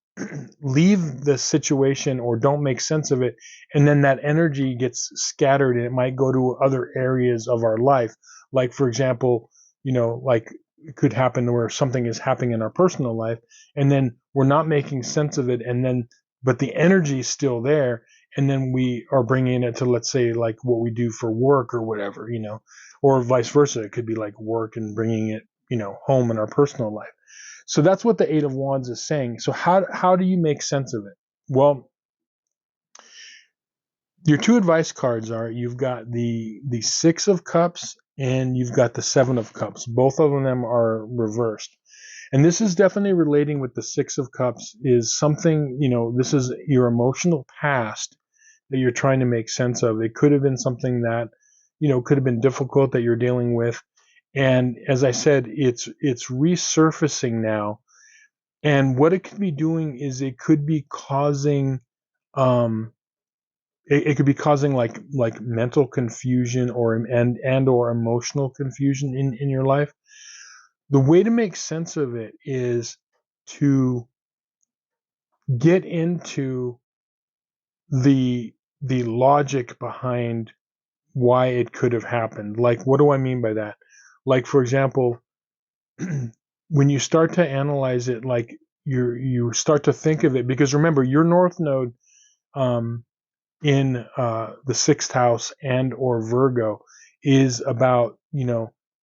leave the situation or don't make sense of it. And then that energy gets scattered and it might go to other areas of our life. Like, for example, you know, like it could happen where something is happening in our personal life and then we're not making sense of it. And then, but the energy is still there. And then we are bringing it to, let's say, like what we do for work or whatever, you know, or vice versa. It could be like work and bringing it, you know, home in our personal life. So that's what the 8 of Wands is saying. So how do you make sense of it? Well, your two advice cards are, you've got the 6 of Cups and you've got the 7 of Cups. Both of them are reversed. And this is definitely relating with the 6 of Cups, is something, you know, this is your emotional past that you're trying to make sense of. It could have been something that, you know, could have been difficult that you're dealing with. And as I said, it's resurfacing now. And what it could be doing is it could be causing um it could be causing like mental confusion or emotional confusion in your life. The way to make sense of it is to get into the logic behind why it could have happened. Like, what do I mean by that? Like, for example, when you start to analyze it, like you start to think of it, because remember, your North Node um, in the sixth house and or Virgo is about,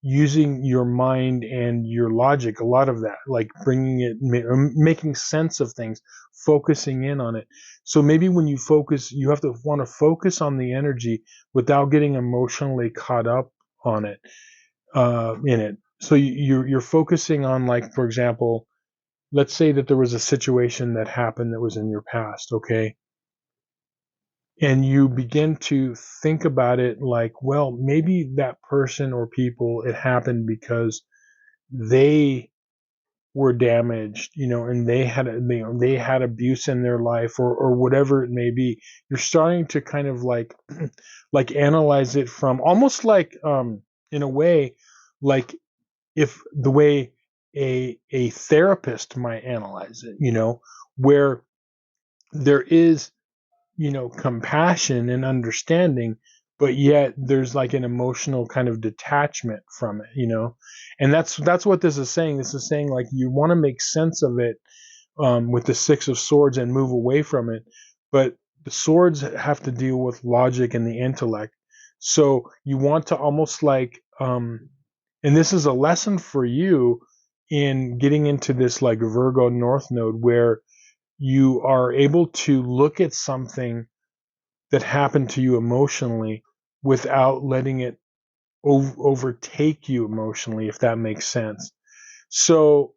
using your mind and your logic, a lot of that, like bringing it, making sense of things, focusing in on it. So maybe when you focus, you have to want to focus on the energy without getting emotionally caught up on it, in it. So you're focusing on, like, for example, let's say that there was a situation that happened that was in your past, okay? And you begin to think about it like, well, maybe that person or people, it happened because they were damaged, and they had abuse in their life, or whatever it may be. You're starting to kind of like like analyze it from almost like, in a way, like if the way a therapist might analyze it, where there is, compassion and understanding, but yet there's like an emotional kind of detachment from it, and that's what this is saying. This is saying, like, you want to make sense of it, with the Six of Swords, and move away from it, but the swords have to deal with logic and the intellect. So you want to almost like, and this is a lesson for you in getting into this, like, Virgo North Node, where you are able to look at something that happened to you emotionally without letting it overtake you emotionally, if that makes sense. So,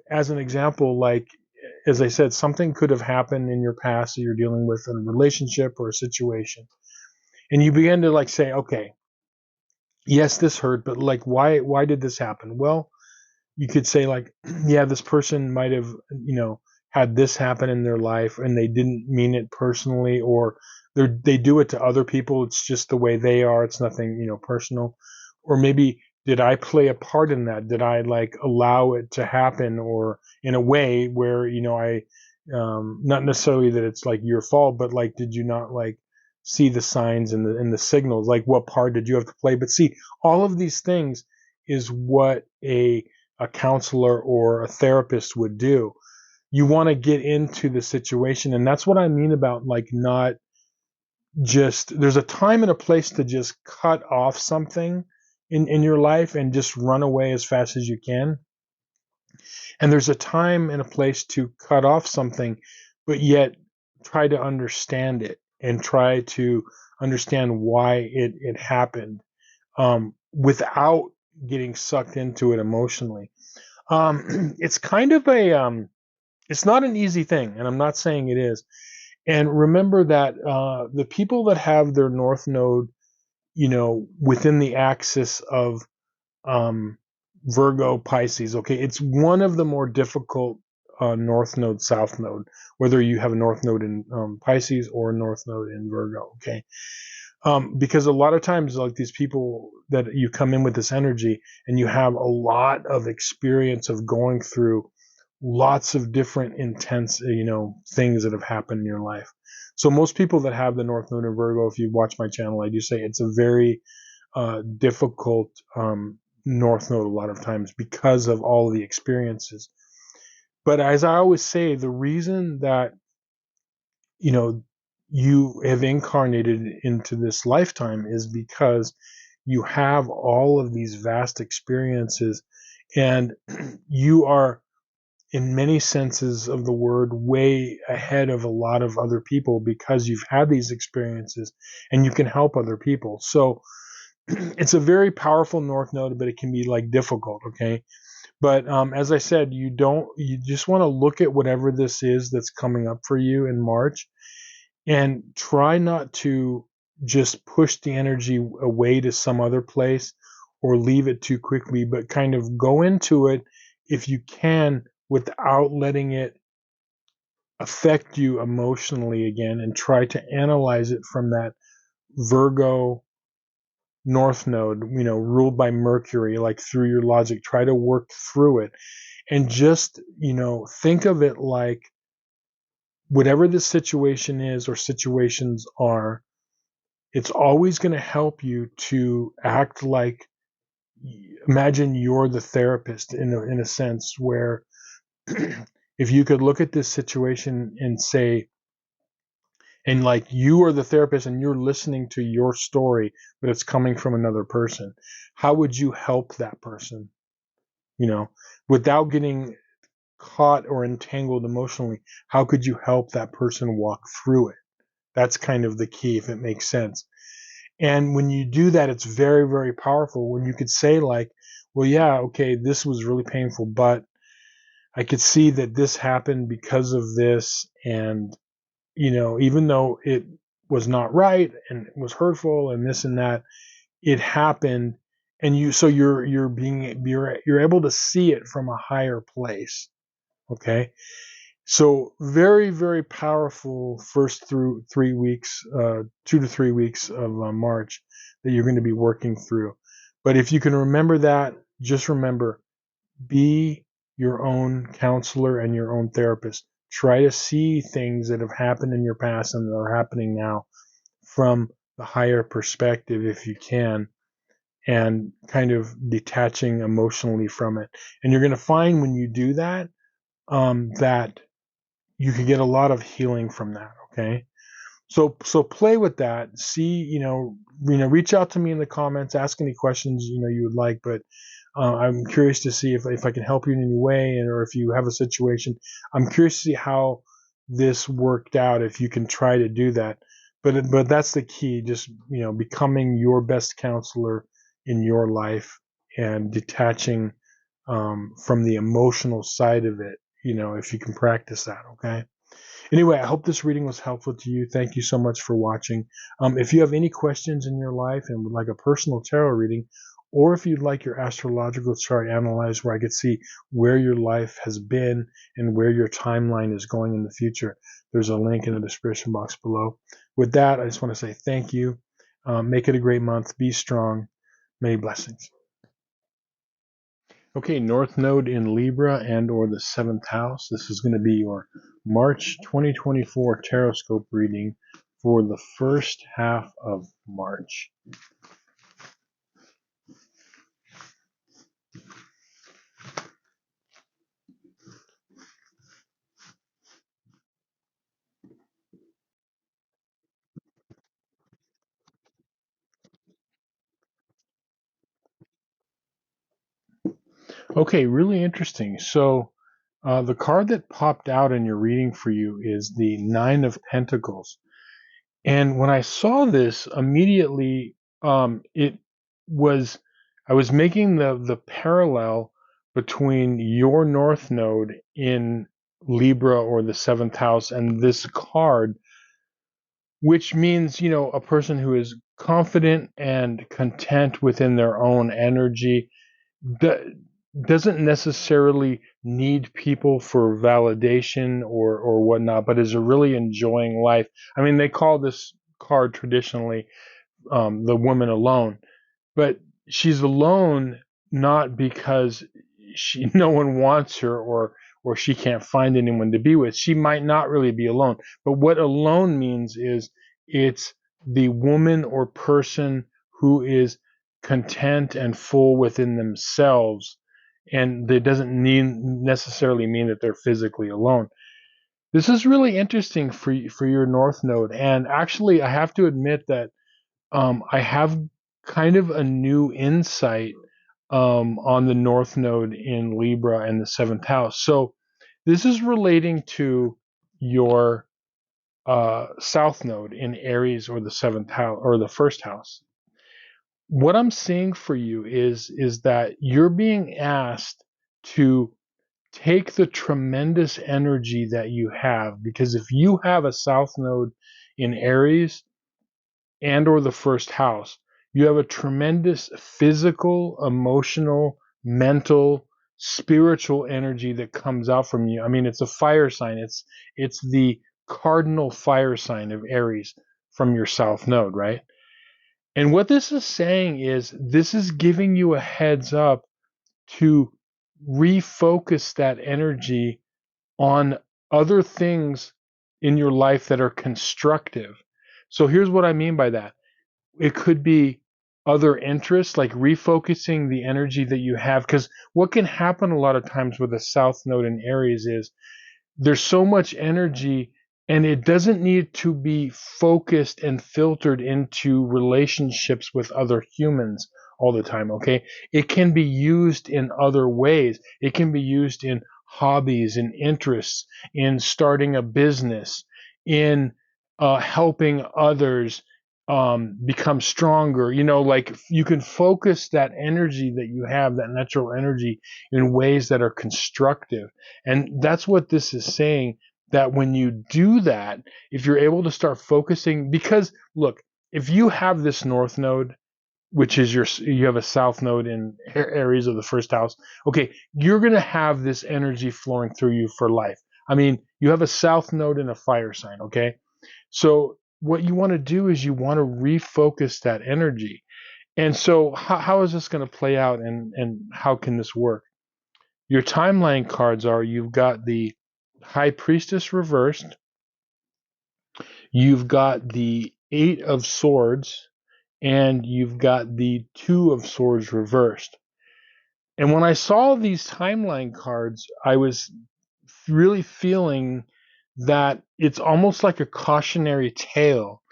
as an example, like, as I said, something could have happened in your past that you're dealing with in a relationship or a situation, and you begin to, like, say, okay, yes, this hurt, but, like, why did this happen? Well, you could say, like, yeah, this person might have, had this happen in their life and they didn't mean it personally, or they do it to other people. It's just the way they are. It's nothing, personal. Or maybe, did I play a part in that? Did I, like, allow it to happen, or in a way where, I, not necessarily that it's like your fault, but, like, did you not, like, see the signs and the signals? Like, what part did you have to play? But see, all of these things is what a counselor or a therapist would do. You want to get into the situation. And that's what I mean about, like, not just, there's a time and a place to just cut off something in your life and just run away as fast as you can. And there's a time and a place to cut off something, but yet try to understand it and try to understand why it happened, without getting sucked into it emotionally. It's kind of it's not an easy thing, and I'm not saying it is. And remember that the people that have their North Node, within the axis of um, Virgo, Pisces, okay, it's one of the more difficult North Node, South Node, whether you have a North Node in Pisces or a North Node in Virgo, okay. Because a lot of times, like, these people that you come in with this energy and you have a lot of experience of going through lots of different intense, things that have happened in your life. So most people that have the North Node in Virgo, if you watch my channel, I do say it's a very difficult North Node a lot of times because of all the experiences. But as I always say, the reason that, you know, you have incarnated into this lifetime is because you have all of these vast experiences, and you are, in many senses of the word, way ahead of a lot of other people because you've had these experiences and you can help other people. So it's a very powerful North Node, but it can be, like, difficult. Okay. But as I said, you just want to look at whatever this is that's coming up for you in March, and try not to just push the energy away to some other place or leave it too quickly, but kind of go into it, if you can, without letting it affect you emotionally again, and try to analyze it from that Virgo North Node, ruled by Mercury, like, through your logic. Try to work through it and just, think of it like whatever the situation is or situations are, it's always going to help you to act like, imagine you're the therapist in a sense where if you could look at this situation and say, and like you are the therapist and you're listening to your story, but it's coming from another person, how would you help that person? You know, without getting caught or entangled emotionally, how could you help that person walk through it? That's kind of the key, if it makes sense. And when you do that, it's very, very powerful when you could say, like, well, yeah, okay, this was really painful, but I could see that this happened because of this. And, even though it was not right and it was hurtful and this and that, it happened. And you're able to see it from a higher place. Okay. So very, very powerful first through 3 weeks, 2 to 3 weeks of March that you're going to be working through. But if you can remember that, just remember, be your own counselor and your own therapist. Try to see things that have happened in your past and that are happening now from the higher perspective if you can, and kind of detaching emotionally from it. And you're going to find when you do that, that you could get a lot of healing from that. Okay. So play with that. See, reach out to me in the comments, ask any questions, you would like, but I'm curious to see if I can help you in any way, or if you have a situation. I'm curious to see how this worked out, if you can try to do that. But that's the key, just, becoming your best counselor in your life and detaching from the emotional side of it, if you can practice that. Okay. Anyway, I hope this reading was helpful to you. Thank you so much for watching. If you have any questions in your life and would like a personal tarot reading, or if you'd like your astrological chart analyzed where I could see where your life has been and where your timeline is going in the future, there's a link in the description box below. With that, I just want to say thank you. Make it a great month. Be strong. Many blessings. Okay, North Node in Libra and or the 7th house. This is going to be your March 2024 TAROTSCOPE reading for the first half of March. Okay, really interesting. So the card that popped out in your reading for you is the 9 of Pentacles. And when I saw this immediately, it was, I was making the parallel between your North Node in Libra or the 7th house and this card, which means, a person who is confident and content within their own energy, doesn't necessarily need people for validation or whatnot, but is really enjoying life. I mean, they call this card traditionally the woman alone, but she's alone not because no one wants her or she can't find anyone to be with. She might not really be alone, but what alone means is it's the woman or person who is content and full within themselves, and it doesn't necessarily mean that they're physically alone. This is really interesting for your North Node, and actually, I have to admit that I have kind of a new insight on the North Node in Libra and the 7th house. So this is relating to your South Node in Aries or the 7th house or the 1st house. What I'm seeing for you is that you're being asked to take the tremendous energy that you have, because if you have a South Node in Aries and or the 1st house, you have a tremendous physical, emotional, mental, spiritual energy that comes out from you. I mean, it's a fire sign. It's the cardinal fire sign of Aries from your South Node, right? And what this is saying is this is giving you a heads up to refocus that energy on other things in your life that are constructive. So here's what I mean by that. It could be other interests, like refocusing the energy that you have. Because what can happen a lot of times with a South Node in Aries is there's so much energy, and it doesn't need to be focused and filtered into relationships with other humans all the time. Okay, it can be used in other ways. It can be used in hobbies and interests, in starting a business, in helping others become stronger. Like you can focus that energy that you have, that natural energy, in ways that are constructive. And that's what this is saying, that when you do that, if you're able to start focusing, because look, if you have this north node, which is you have a south node in Aries of the first house, okay, you're going to have this energy flowing through you for life. I mean, you have a south node in a fire sign, okay? So what you want to do is you want to refocus that energy. And so how is this going to play out, and how can this work? Your timeline cards are, you've got the High Priestess reversed, you've got the Eight of Swords, and you've got the Two of Swords reversed. And when I saw these timeline cards, I was really feeling that it's almost like a cautionary tale.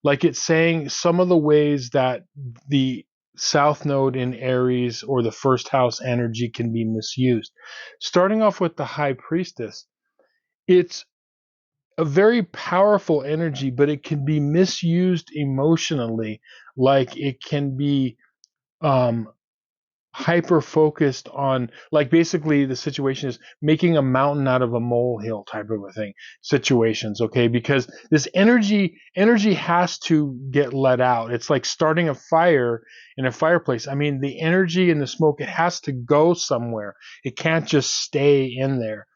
Like it's saying some of the ways that the South Node in Aries or the first house energy can be misused. Starting off with the High Priestess, it's a very powerful energy, but it can be misused emotionally. Like it can be um, hyper focused on, like, basically the situation is making a mountain out of a molehill type of a thing situations, okay? Because this energy has to get let out. It's like starting a fire in a fireplace. I mean, the energy and the smoke, it has to go somewhere. It can't just stay in there.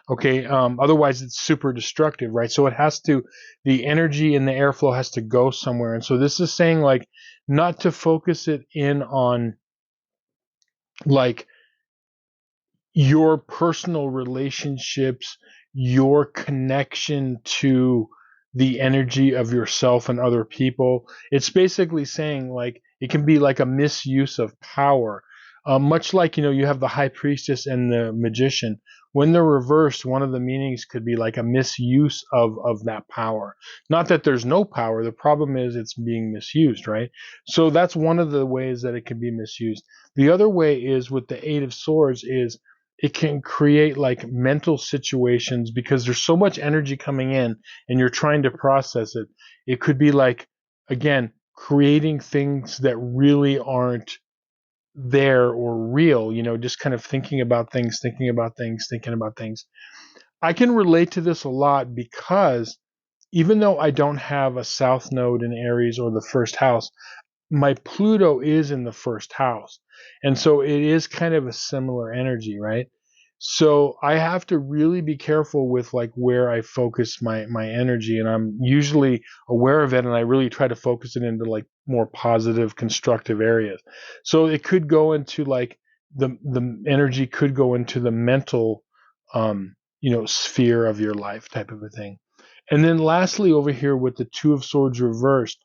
Okay, otherwise it's super destructive, right? So the energy and the airflow has to go somewhere. And so this is saying, like, not to focus it in on, like, your personal relationships, your connection to the energy of yourself and other people. It's basically saying, like, it can be like a misuse of power. Much like, you have the High Priestess and the Magician. When they're reversed, one of the meanings could be like a misuse of that power. Not that there's no power. The problem is it's being misused, right? So that's one of the ways that it can be misused. The other way is with the Eight of Swords is it can create like mental situations, because there's so much energy coming in and you're trying to process it. It could be like, again, creating things that really aren't there or real, just kind of thinking about things, thinking about things, thinking about things. I can relate to this a lot, because even though I don't have a south node in Aries or the first house, my Pluto is in the first house. And so it is kind of a similar energy, right? So I have to really be careful with, like, where I focus my energy, and I'm usually aware of it, and I really try to focus it into, like, more positive, constructive areas. So it could go into, like, the energy could go into the mental sphere of your life type of a thing. And then lastly, over here with the Two of Swords reversed,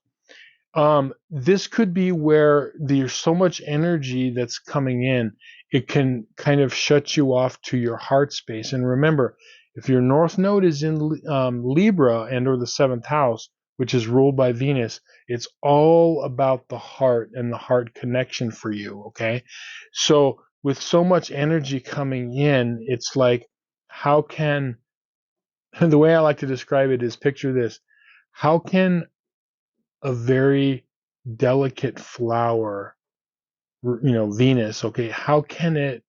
this could be where there's so much energy that's coming in, it can kind of shut you off to your heart space. And remember, if your north node is in Libra and or the seventh house, which is ruled by Venus, it's all about the heart and the heart connection for you, okay? So with so much energy coming in, it's like, how can, the way I like to describe it is, picture this, how can a very delicate flower, Venus, okay, how can it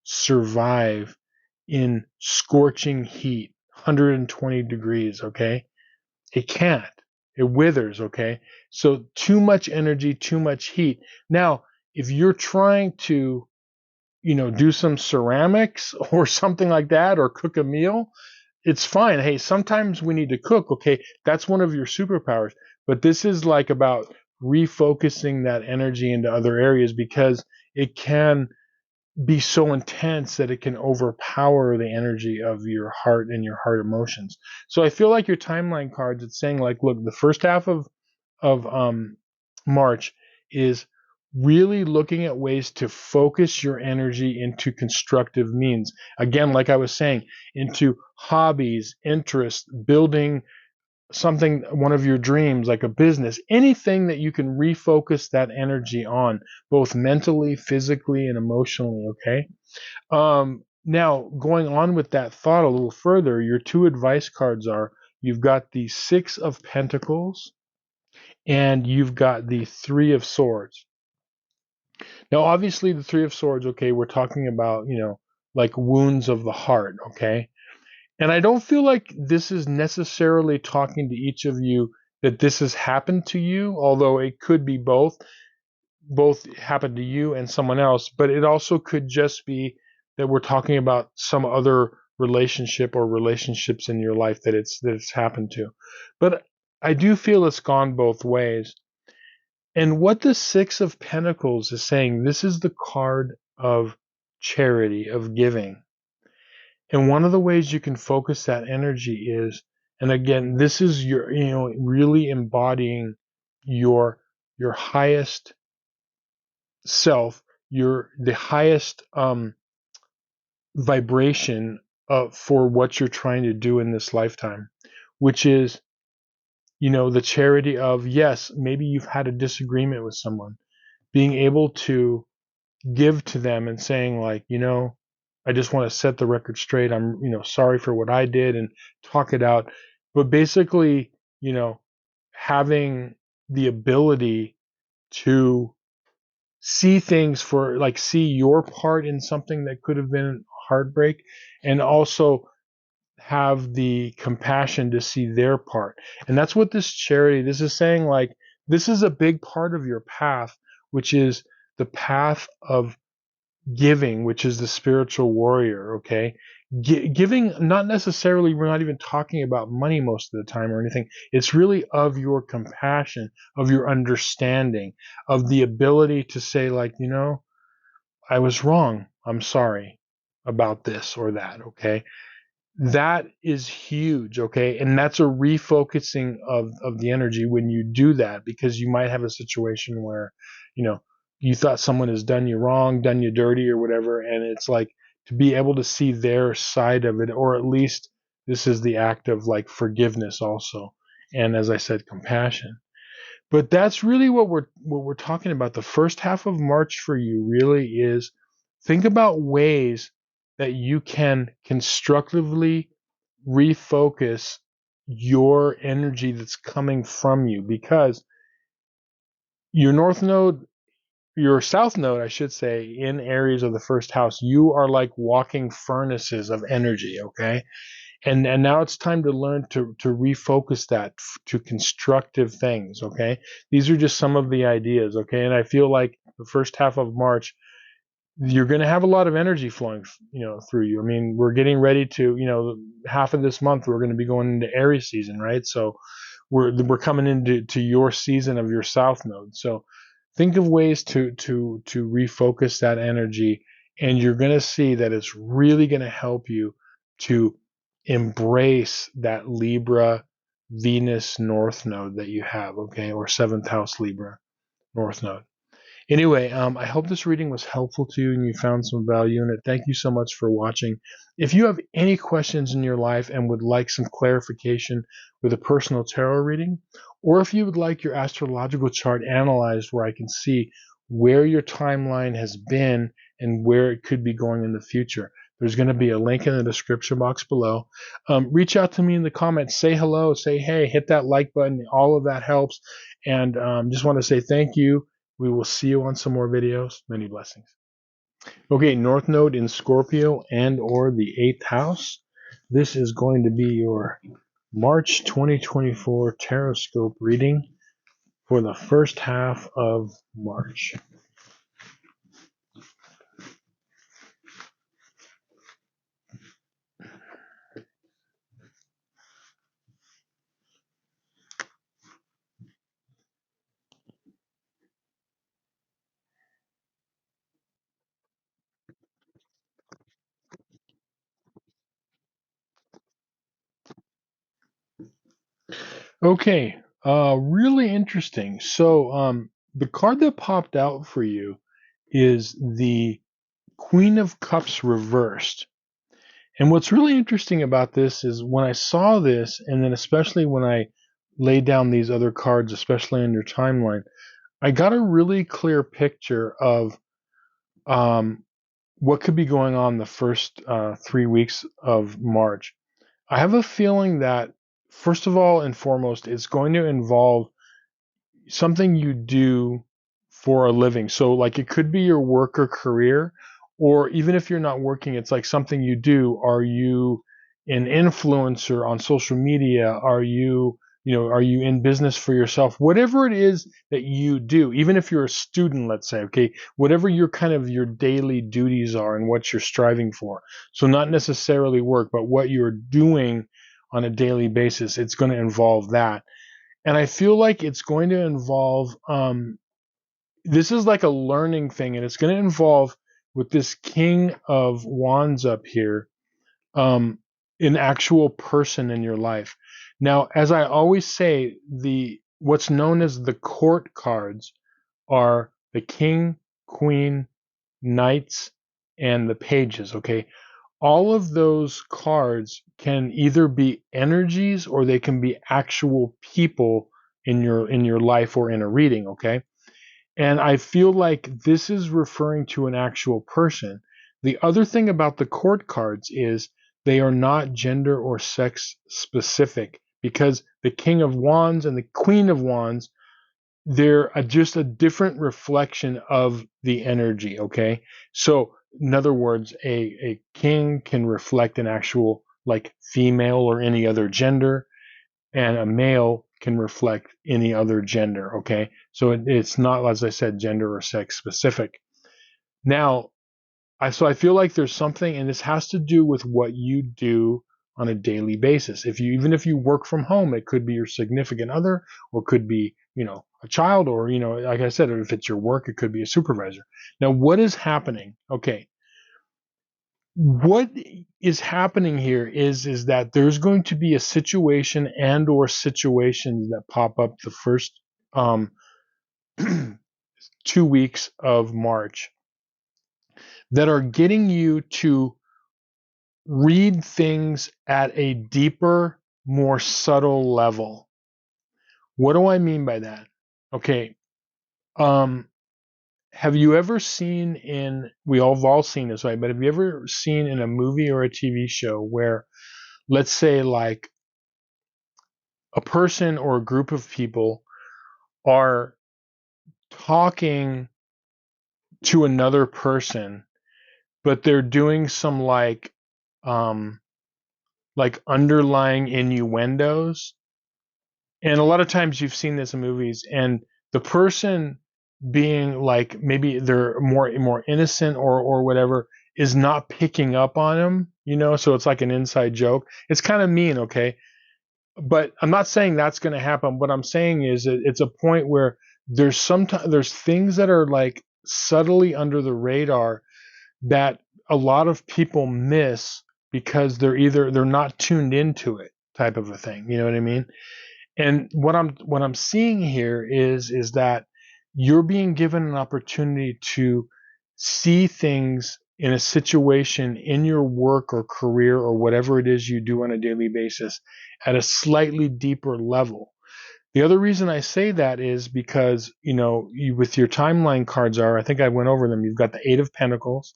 survive in scorching heat, 120 degrees, okay? It can't. It withers, okay? So too much energy, too much heat. Now, if you're trying to, do some ceramics or something like that, or cook a meal, it's fine. Hey, sometimes we need to cook. Okay, that's one of your superpowers. But this is like about refocusing that energy into other areas, because it can be so intense that it can overpower the energy of your heart and your heart emotions. So I feel like your timeline cards, it's saying like, look, the first half of March is really looking at ways to focus your energy into constructive means. Again, like I was saying, into hobbies, interests, building something, one of your dreams, like a business, anything that you can refocus that energy on, both mentally, physically, and emotionally. Okay. Now, going on with that thought a little further, your two advice cards are, you've got the Six of Pentacles and you've got the Three of Swords. Now, obviously, the Three of Swords, okay, we're talking about, like wounds of the heart, okay? And I don't feel like this is necessarily talking to each of you that this has happened to you, although it could be both happened to you and someone else, but it also could just be that we're talking about some other relationship or relationships in your life that it's happened to. But I do feel it's gone both ways. And what the Six of Pentacles is saying, this is the card of charity, of giving. And one of the ways you can focus that energy is, and again, this is your, really embodying your highest self, the highest vibration for what you're trying to do in this lifetime, which is, the charity of, yes, maybe you've had a disagreement with someone, being able to give to them and saying like, I just want to set the record straight. I'm, sorry for what I did, and talk it out. But basically, having the ability to see things for, like, see your part in something that could have been heartbreak, and also have the compassion to see their part. And that's what this is saying, like, this is a big part of your path, which is the path of giving, which is the spiritual warrior. Okay. Giving, not necessarily, we're not even talking about money most of the time or anything. It's really of your compassion, of your understanding, of the ability to say like, I was wrong, I'm sorry about this or that. Okay. That is huge. Okay. And that's a refocusing of the energy when you do that, because you might have a situation where, you know, you thought someone has done you wrong, done you dirty or whatever. And it's like, to be able to see their side of it, or at least this is the act of like forgiveness also. And as I said, compassion. But that's really what we're talking about. The first half of March for you really is, think about ways that you can constructively refocus your energy that's coming from you, because your north node, your south node, I should say, in Aries of the first house, you are like walking furnaces of energy, okay? And now it's time to learn to refocus that to constructive things. Okay, these are just some of the ideas. Okay, and I feel like the first half of March, you're going to have a lot of energy flowing, through you. I mean, we're getting ready to, half of this month we're going to be going into Aries season, right? So we're coming into your season of your south node. So think of ways to refocus that energy, and you're going to see that it's really going to help you to embrace that Libra Venus North node that you have, okay, or seventh house Libra North node. Anyway, I hope this reading was helpful to you and you found some value in it. Thank you so much for watching. If you have any questions in your life and would like some clarification with a personal tarot reading, or if you would like your astrological chart analyzed where I can see where your timeline has been and where it could be going in the future, there's going to be a link in the description box below. Reach out to me in the comments. Say hello. Say hey. Hit that like button. All of that helps. And just want to say thank you. We will see you on some more videos. Many blessings. Okay, North Node in Scorpio and or the 8th house. This is going to be your March 2024 TAROTSCOPE reading for the first half of March. Okay, really interesting. So, the card that popped out for you is the Queen of Cups reversed. And what's really interesting about this is when I saw this, and then especially when I laid down these other cards, especially on your timeline, I got a really clear picture of um, what could be going on the first 3 weeks of March. I have a feeling that, first of all and foremost, it's going to involve something you do for a living. So, like, it could be your work or career, or even if you're not working, it's like something you do. Are you an influencer on social media? Are you in business for yourself? Whatever it is that you do, even if you're a student, let's say, okay, whatever your kind of your daily duties are and what you're striving for. So, not necessarily work, but what you're doing on a daily basis, it's going to involve that. And I feel like it's going to involve this is like a learning thing, and it's going to involve with this King of Wands up here, um, an actual person in your life. Now, as I always say, the what's known as the court cards are the King, Queen, Knights, and the Pages. Okay, all of those cards can either be energies or they can be actual people in your life or in a reading. Okay, and I feel like this is referring to an actual person. The other thing about the court cards is they are not gender or sex specific, because the King of Wands and the Queen of Wands, they're just a different reflection of the energy. Okay, so in other words, a king can reflect an actual like female or any other gender, and a male can reflect any other gender. Okay, so it's not, as I said, gender or sex specific. Now, I feel like there's something, and this has to do with what you do on a daily basis. Even if you work from home, it could be your significant other, or could be, a child, or, like I said, if it's your work, it could be a supervisor. Now, what is happening? Okay, what is happening here is that there's going to be a situation and or situations that pop up the first um, 2 weeks of March that are getting you to read things at a deeper, more subtle level. What do I mean by that? Okay. Um, have you ever seen we all have all seen this, right? But have you ever seen in a movie or a TV show where, let's say, like, a person or a group of people are talking to another person, but they're doing some um, like underlying innuendos? And a lot of times you've seen this in movies, and the person being like, maybe they're more innocent or whatever, is not picking up on them. So it's like an inside joke. It's kind of mean, okay? But I'm not saying that's going to happen. What I'm saying is that it's a point where there's things that are like subtly under the radar that a lot of people miss because they're not tuned into it, type of a thing. You know what I mean? And what I'm seeing here is that you're being given an opportunity to see things in a situation in your work or career or whatever it is you do on a daily basis at a slightly deeper level. The other reason I say that is because, with your timeline cards I think I went over them. You've got the Eight of Pentacles,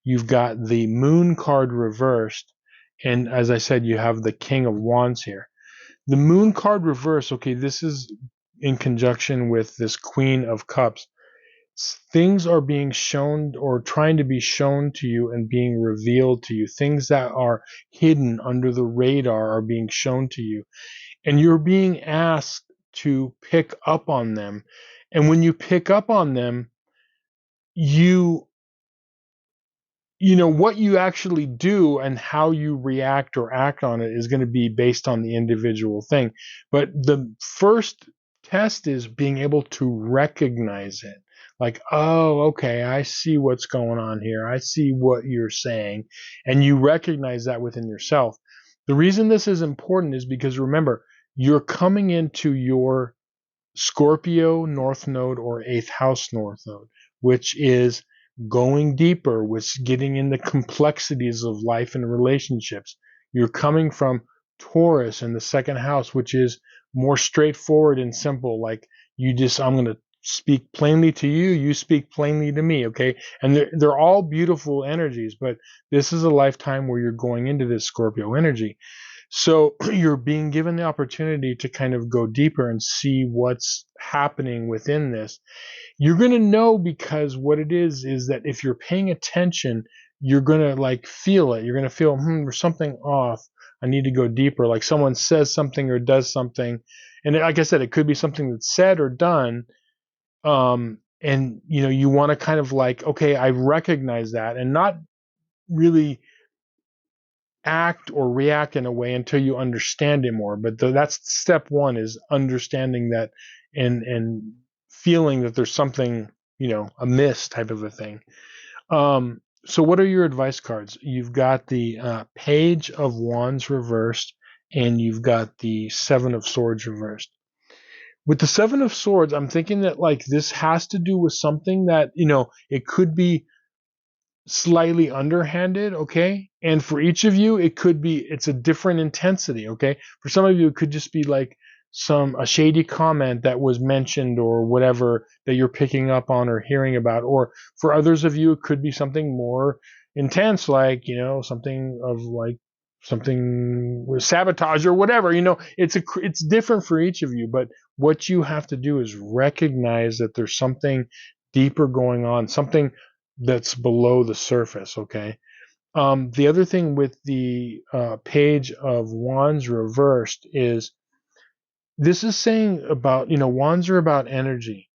you've got the Moon card reversed, and as I said, you have the King of Wands here. The Moon card reverse, okay, this is in conjunction with this Queen of Cups. Things are being shown or trying to be shown to you and being revealed to you. Things that are hidden under the radar are being shown to you. And you're being asked to pick up on them. And when you pick up on them, you what you actually do and how you react or act on it is going to be based on the individual thing. But the first test is being able to recognize it. Like, oh, okay, I see what's going on here. I see what you're saying. And you recognize that within yourself. The reason this is important is because, remember, you're coming into your Scorpio North Node or 8th house North Node, which is going deeper, which getting in the complexities of life and relationships. You're coming from Taurus in the 2nd house, which is more straightforward and simple. Like I'm going to speak plainly to you, you speak plainly to me, okay? And they're all beautiful energies, but this is a lifetime where you're going into this Scorpio energy. So you're being given the opportunity to kind of go deeper and see what's happening within this. You're going to know, because what it is that if you're paying attention, you're going to like feel it. You're going to feel, there's something off. I need to go deeper. Like someone says something or does something. And like I said, it could be something that's said or done. And you want to kind of like, okay, I recognize that, and not really act or react in a way until you understand it more. But that's step one, is understanding that and feeling that there's something, amiss, type of a thing. So what are your advice cards? You've got the Page of Wands reversed, and you've got the Seven of Swords reversed. With the Seven of Swords, I'm thinking that like this has to do with something that, it could be slightly underhanded, okay? And for each of you, it's a different intensity, okay? For some of you, it could just be like a shady comment that was mentioned or whatever that you're picking up on or hearing about. Or for others of you, it could be something more intense, like, something with sabotage or whatever. It's different for each of you, but what you have to do is recognize that there's something deeper going on, something that's below the surface, okay? The other thing with the Page of Wands reversed is this is saying about, wands are about energy.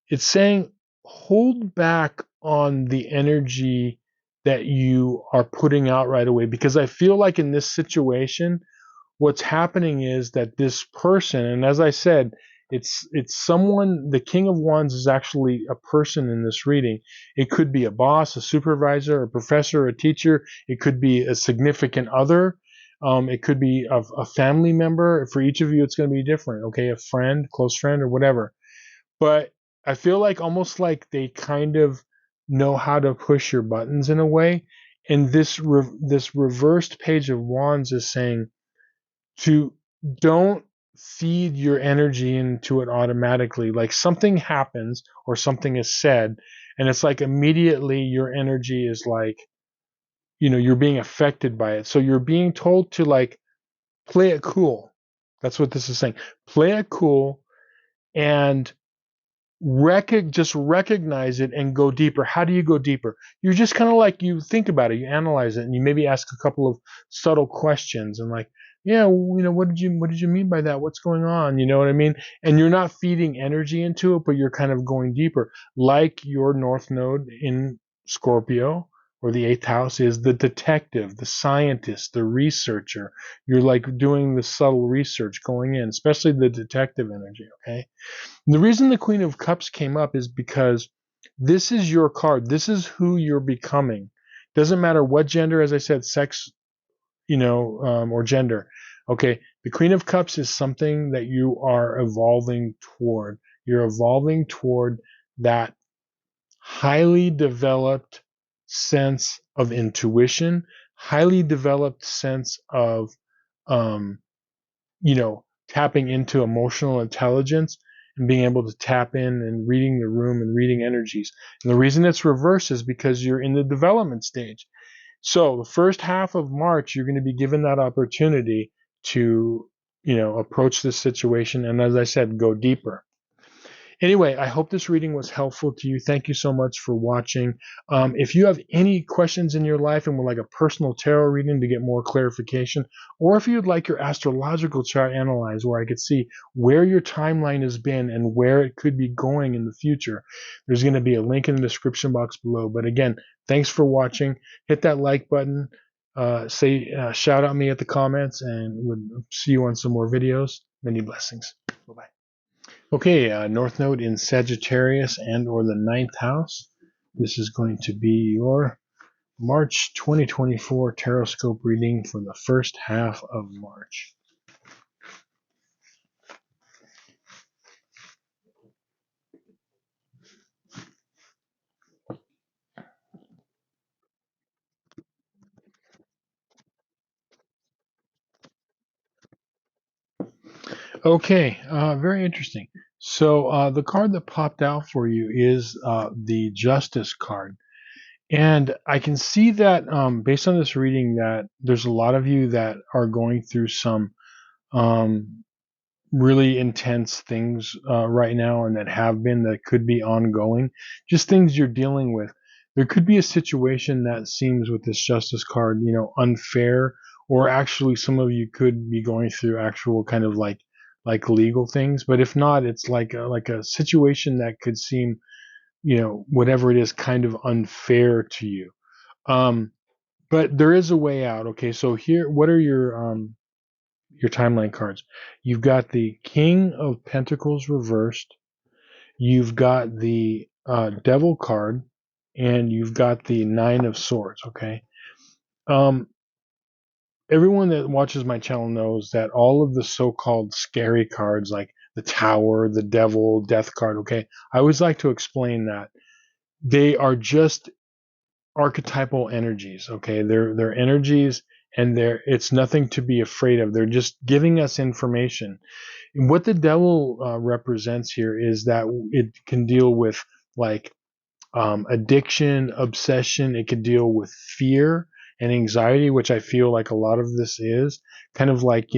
It's saying hold back on the energy that you are putting out right away, because I feel like in this situation, what's happening is that this person, and as I said, it's someone, the King of Wands is actually a person in this reading. It could be a boss, a supervisor, a professor, a teacher. It could be a significant other. It could be a family member. For each of you, it's going to be different, okay? A friend, close friend, or whatever. But I feel like almost like they kind of know how to push your buttons in a way. And this reversed Page of Wands is saying, don't feed your energy into it automatically. Like something happens or something is said, and it's like immediately your energy is like, you're being affected by it. So you're being told to like play it cool. That's what this is saying. Play it cool and just recognize it and go deeper. How do you go deeper? You're just kind of like, you think about it, you analyze it, and you maybe ask a couple of subtle questions and like, yeah, what did you mean by that? What's going on? You know what I mean? And you're not feeding energy into it, but you're kind of going deeper. Like your North Node in Scorpio, or the 8th house, is the detective, the scientist, the researcher. You're like doing the subtle research going in, especially the detective energy, okay? The reason the Queen of Cups came up is because this is your card. This is who you're becoming. Doesn't matter what gender, as I said, sex, or gender. Okay, the Queen of Cups is something that you are evolving toward. You're evolving toward that highly developed sense of intuition, highly developed sense of, um, tapping into emotional intelligence and being able to tap in and reading the room and reading energies. And the reason it's reversed is because you're in the development stage. So the first half of March, you're going to be given that opportunity to, approach this situation. And as I said, go deeper. Anyway, I hope this reading was helpful to you. Thank you so much for watching. If you have any questions in your life and would like a personal tarot reading to get more clarification, or if you'd like your astrological chart analyzed where I could see where your timeline has been and where it could be going in the future, there's going to be a link in the description box below. But again, thanks for watching. Hit that like button. Shout out me at the comments, and we'll see you on some more videos. Many blessings. Bye-bye. Okay, North Node in Sagittarius and or the 9th house. This is going to be your March 2024 TAROTSCOPE reading for the first half of March. Okay, very interesting. So the card that popped out for you is the Justice card. And I can see that based on this reading that there's a lot of you that are going through some um, really intense things right now and that have been that could be ongoing, just things you're dealing with. There could be a situation that seems with this justice card, unfair, or actually some of you could be going through actual kind of like legal things. But if not, it's like a situation that could seem, whatever it is, kind of unfair to you. Um, but there is a way out. Okay, so here, what are your timeline cards? You've got the King of Pentacles reversed. You've got the Devil card, and you've got the Nine of Swords. Okay. Um, Everyone that watches my channel knows that all of the so-called scary cards, like the Tower, the Devil, Death card. Okay, I always like to explain that they are just archetypal energies. Okay, they're energies, and it's nothing to be afraid of. They're just giving us information. And what the devil represents here is that it can deal with like addiction, obsession. It can deal with fear and anxiety, which I feel like a lot of this is kind of like,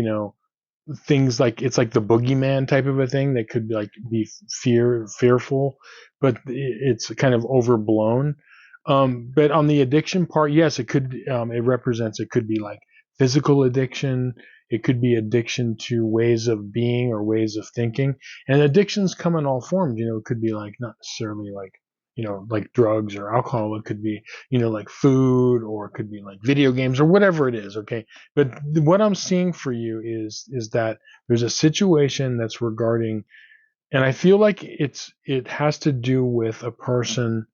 things like it's like the boogeyman type of a thing that could like be fearful, but it's kind of overblown. But on the addiction part, yes, it could be like physical addiction. It could be addiction to ways of being or ways of thinking. And addictions come in all forms. It could be like not necessarily like, like drugs or alcohol. It could be, like food, or it could be like video games or whatever it is. Okay. But what I'm seeing for you is that there's a situation that's regarding, and I feel like it has to do with a person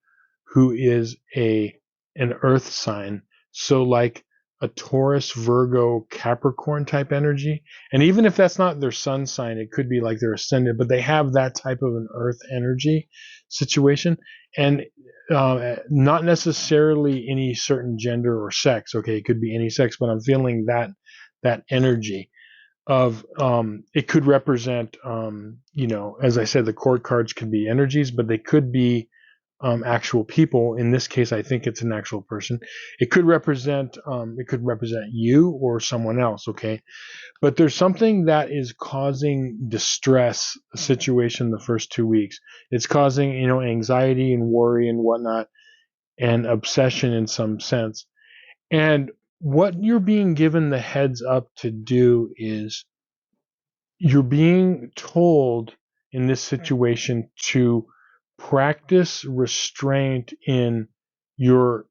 who is an earth sign. So like a Taurus, Virgo, Capricorn type energy. And even if that's not their sun sign, it could be like their ascendant, but they have that type of an earth energy situation. And not necessarily any certain gender or sex. Okay, it could be any sex, but I'm feeling that energy of it could represent as I said, the court cards could be energies, but they could be actual people. In this case, I think it's an actual person. It could represent you or someone else. Okay, but there's something that is causing distress situation the first 2 weeks. It's causing anxiety and worry and whatnot, and obsession in some sense. And what you're being given the heads up to do is you're being told in this situation to practice restraint in your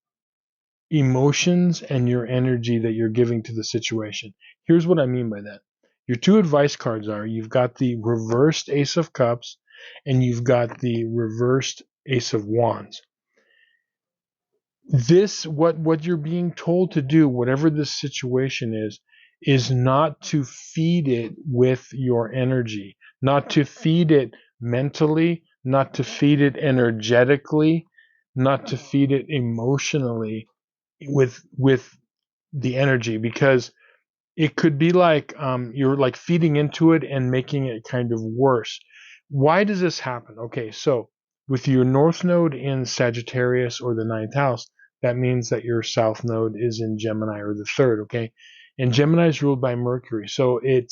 emotions and your energy that you're giving to the situation. Here's what I mean by that. Your two advice cards are, you've got the reversed Ace of Cups and you've got the reversed Ace of Wands. This, what you're being told to do, whatever this situation is not to feed it with your energy, not to feed it mentally, not to feed it energetically, not to feed it emotionally with the energy, because it could be like you're like feeding into it and making it kind of worse. Why does this happen? Okay, so with your north node in Sagittarius or the ninth house, that means that your south node is in Gemini or the third. Okay, and Gemini is ruled by Mercury, so it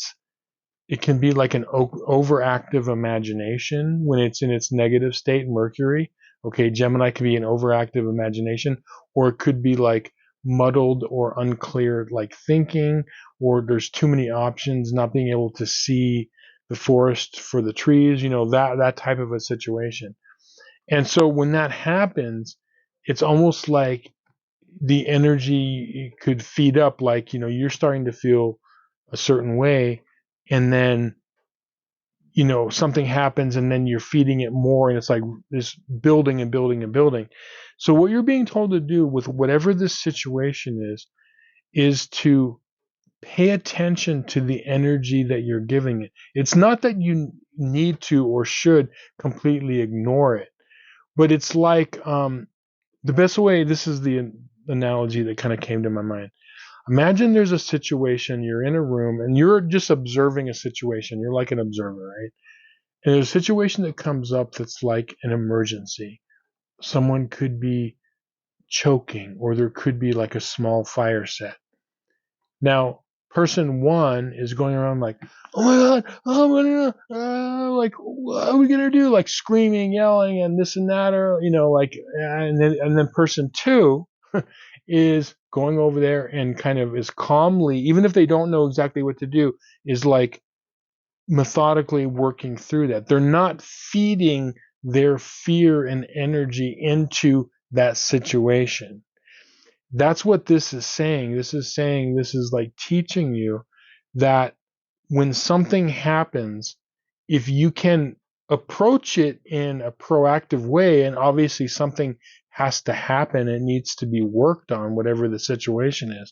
can be like an overactive imagination when it's in its negative state, Mercury. Okay, Gemini can be an overactive imagination, or it could be like muddled or unclear, like thinking, or there's too many options, not being able to see the forest for the trees, that type of a situation. And so when that happens, it's almost like the energy could feed up, like, you're starting to feel a certain way, and then something happens, and then you're feeding it more, and it's like this building and building and building. So what you're being told to do with whatever this situation is to pay attention to the energy that you're giving it. It's not that you need to or should completely ignore it, but it's like the best way, this is the analogy that kind of came to my mind. Imagine there's a situation, you're in a room and you're just observing a situation. You're like an observer, right? And there's a situation that comes up that's like an emergency. Someone could be choking, or there could be like a small fire set. Now, person one is going around like, "Oh my God, oh my God, like, what are we gonna do?" Like screaming, yelling, and this and that, or like, and then person two is going over there and kind of is calmly, even if they don't know exactly what to do, is like methodically working through that. They're not feeding their fear and energy into that situation. That's what this is saying. This is like teaching you that when something happens, if you can approach it in a proactive way, and obviously something has to happen, it needs to be worked on, whatever the situation is,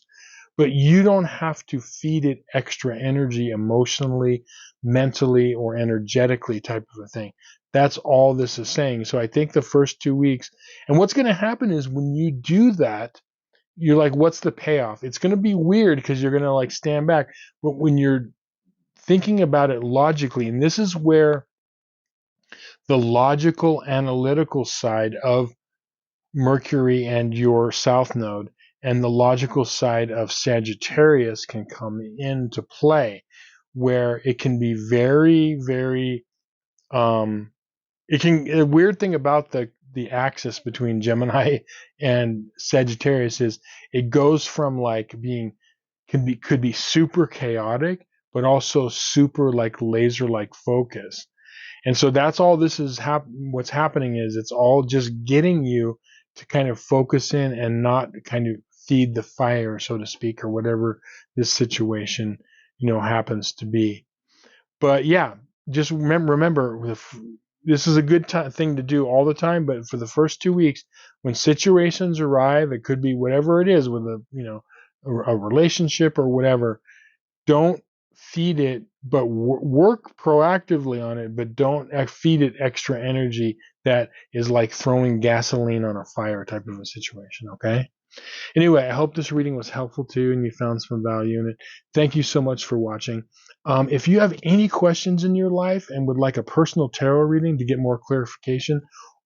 but you don't have to feed it extra energy emotionally, mentally, or energetically, type of a thing. That's all this is saying. So I think the first 2 weeks, and what's going to happen is when you do that, you're like, what's the payoff? It's going to be weird because you're going to like stand back. But when you're thinking about it logically, and this is where the logical, analytical side of Mercury and your South Node and the logical side of Sagittarius can come into play, where it can be very, very, it can, a weird thing about the axis between Gemini and Sagittarius is it goes from like being, could be super chaotic, but also super like laser like focus. And so that's all this is what's happening is it's all just getting you to kind of focus in and not kind of feed the fire, so to speak, or whatever this situation, happens to be. But yeah, just remember this is a good thing to do all the time, but for the first 2 weeks, when situations arrive, it could be whatever it is with a relationship or whatever. Don't feed it, but work proactively on it, but don't feed it extra energy that is like throwing gasoline on a fire type of a situation. Okay. Anyway, I hope this reading was helpful to you and you found some value in it. Thank you so much for watching. If you have any questions in your life and would like a personal tarot reading to get more clarification,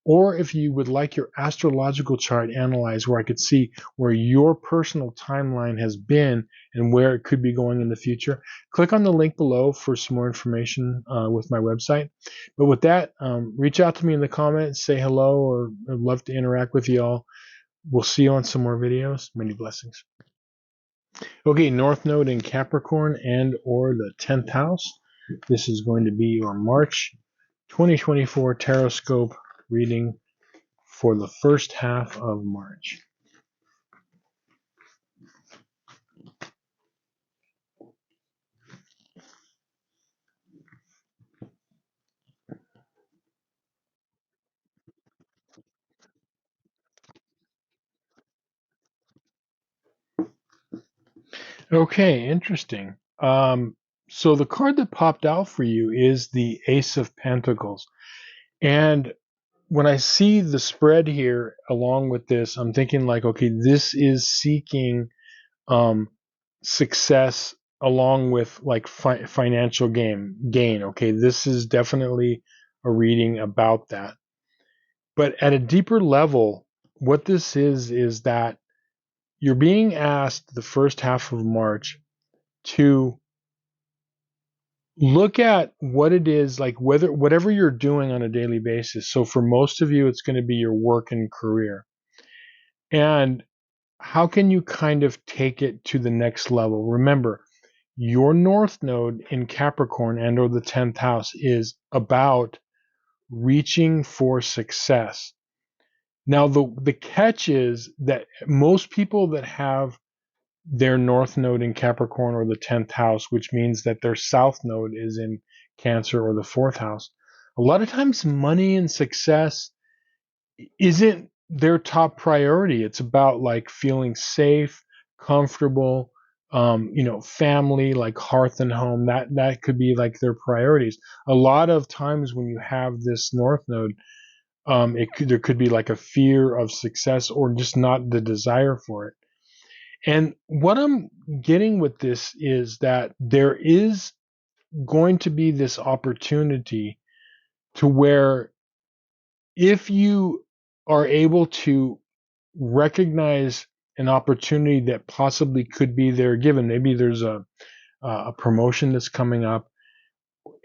or if you would like your astrological chart analyzed where I could see where your personal timeline has been and where it could be going in the future, click on the link below for some more information with my website. But with that, reach out to me in the comments, say hello, or I'd love to interact with you all. We'll see you on some more videos. Many blessings. Okay, North Node in Capricorn and or the 10th house. This is going to be your March 2024 TAROTSCOPE reading for the first half of March. Okay, interesting. So the card that popped out for you is the Ace of Pentacles. And when I see the spread here along with this, I'm thinking like, okay, this is seeking success along with like financial gain. Okay, this is definitely a reading about that. But at a deeper level, what this is that you're being asked the first half of March to look at what it is like, whatever you're doing on a daily basis. So for most of you, it's going to be your work and career. And how can you kind of take it to the next level? Remember, your North Node in Capricorn and or the 10th house is about reaching for success. Now, the catch is that most people that have their North Node in Capricorn or the 10th house, which means that their South Node is in Cancer or the 4th house, a lot of times money and success isn't their top priority. It's about like feeling safe, comfortable, family, like hearth and home. That could be like their priorities. A lot of times when you have this North Node, there could be like a fear of success or just not the desire for it. And what I'm getting with this is that there is going to be this opportunity to where if you are able to recognize an opportunity that possibly could be there given, maybe there's a promotion that's coming up.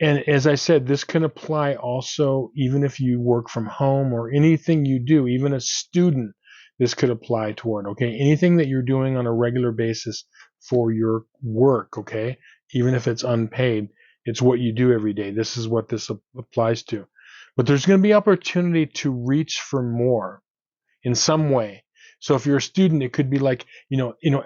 And as I said, this can apply also even if you work from home or anything you do, even a student, this could apply toward, okay? Anything that you're doing on a regular basis for your work, okay? Even if it's unpaid, it's what you do every day. This is what this applies to. But there's going to be opportunity to reach for more in some way. So if you're a student, it could be like,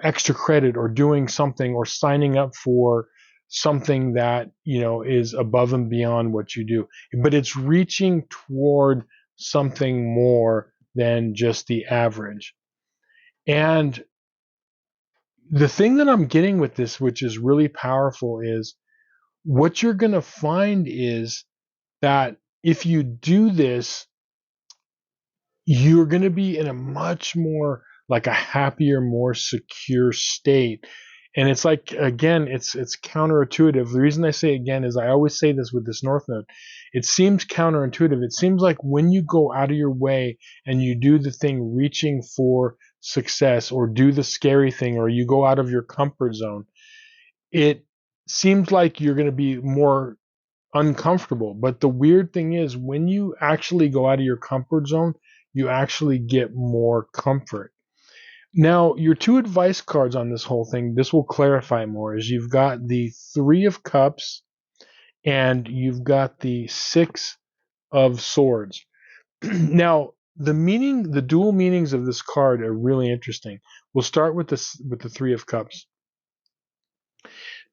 extra credit or doing something or signing up for something that, is above and beyond what you do. But it's reaching toward something more than just the average. And the thing that I'm getting with this, which is really powerful, is what you're going to find is that if you do this, you're going to be in a much more like a happier, more secure state. And it's like, again, it's counterintuitive. The reason I say again is I always say this with this North Node. It seems counterintuitive. It seems like when you go out of your way and you do the thing reaching for success or do the scary thing or you go out of your comfort zone, it seems like you're going to be more uncomfortable. But the weird thing is, when you actually go out of your comfort zone, you actually get more comfort. Now, your two advice cards on this whole thing, this will clarify more, is you've got the Three of Cups and you've got the Six of Swords. Now, the dual meanings of this card are really interesting. We'll start with the Three of Cups.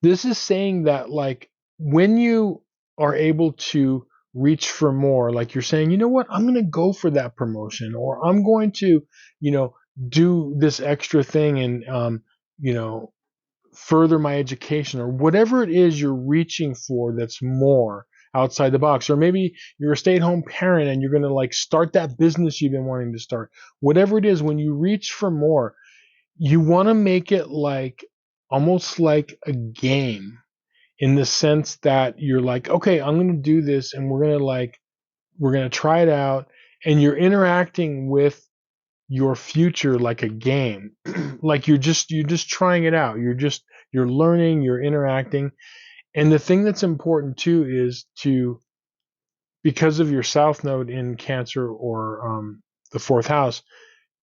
This is saying that, like, when you are able to reach for more, like you're saying, you know what, I'm going to go for that promotion, or I'm going to, do this extra thing and, further my education, or whatever it is you're reaching for that's more outside the box. Or maybe you're a stay-at-home parent and you're going to like start that business you've been wanting to start. Whatever it is, when you reach for more, you want to make it like almost like a game, in the sense that you're like, okay, I'm going to do this and we're going to try it out, and you're interacting with your future like a game. Like you're just trying it out. You're learning, you're interacting. And the thing that's important too is to, because of your south node in Cancer or the fourth house,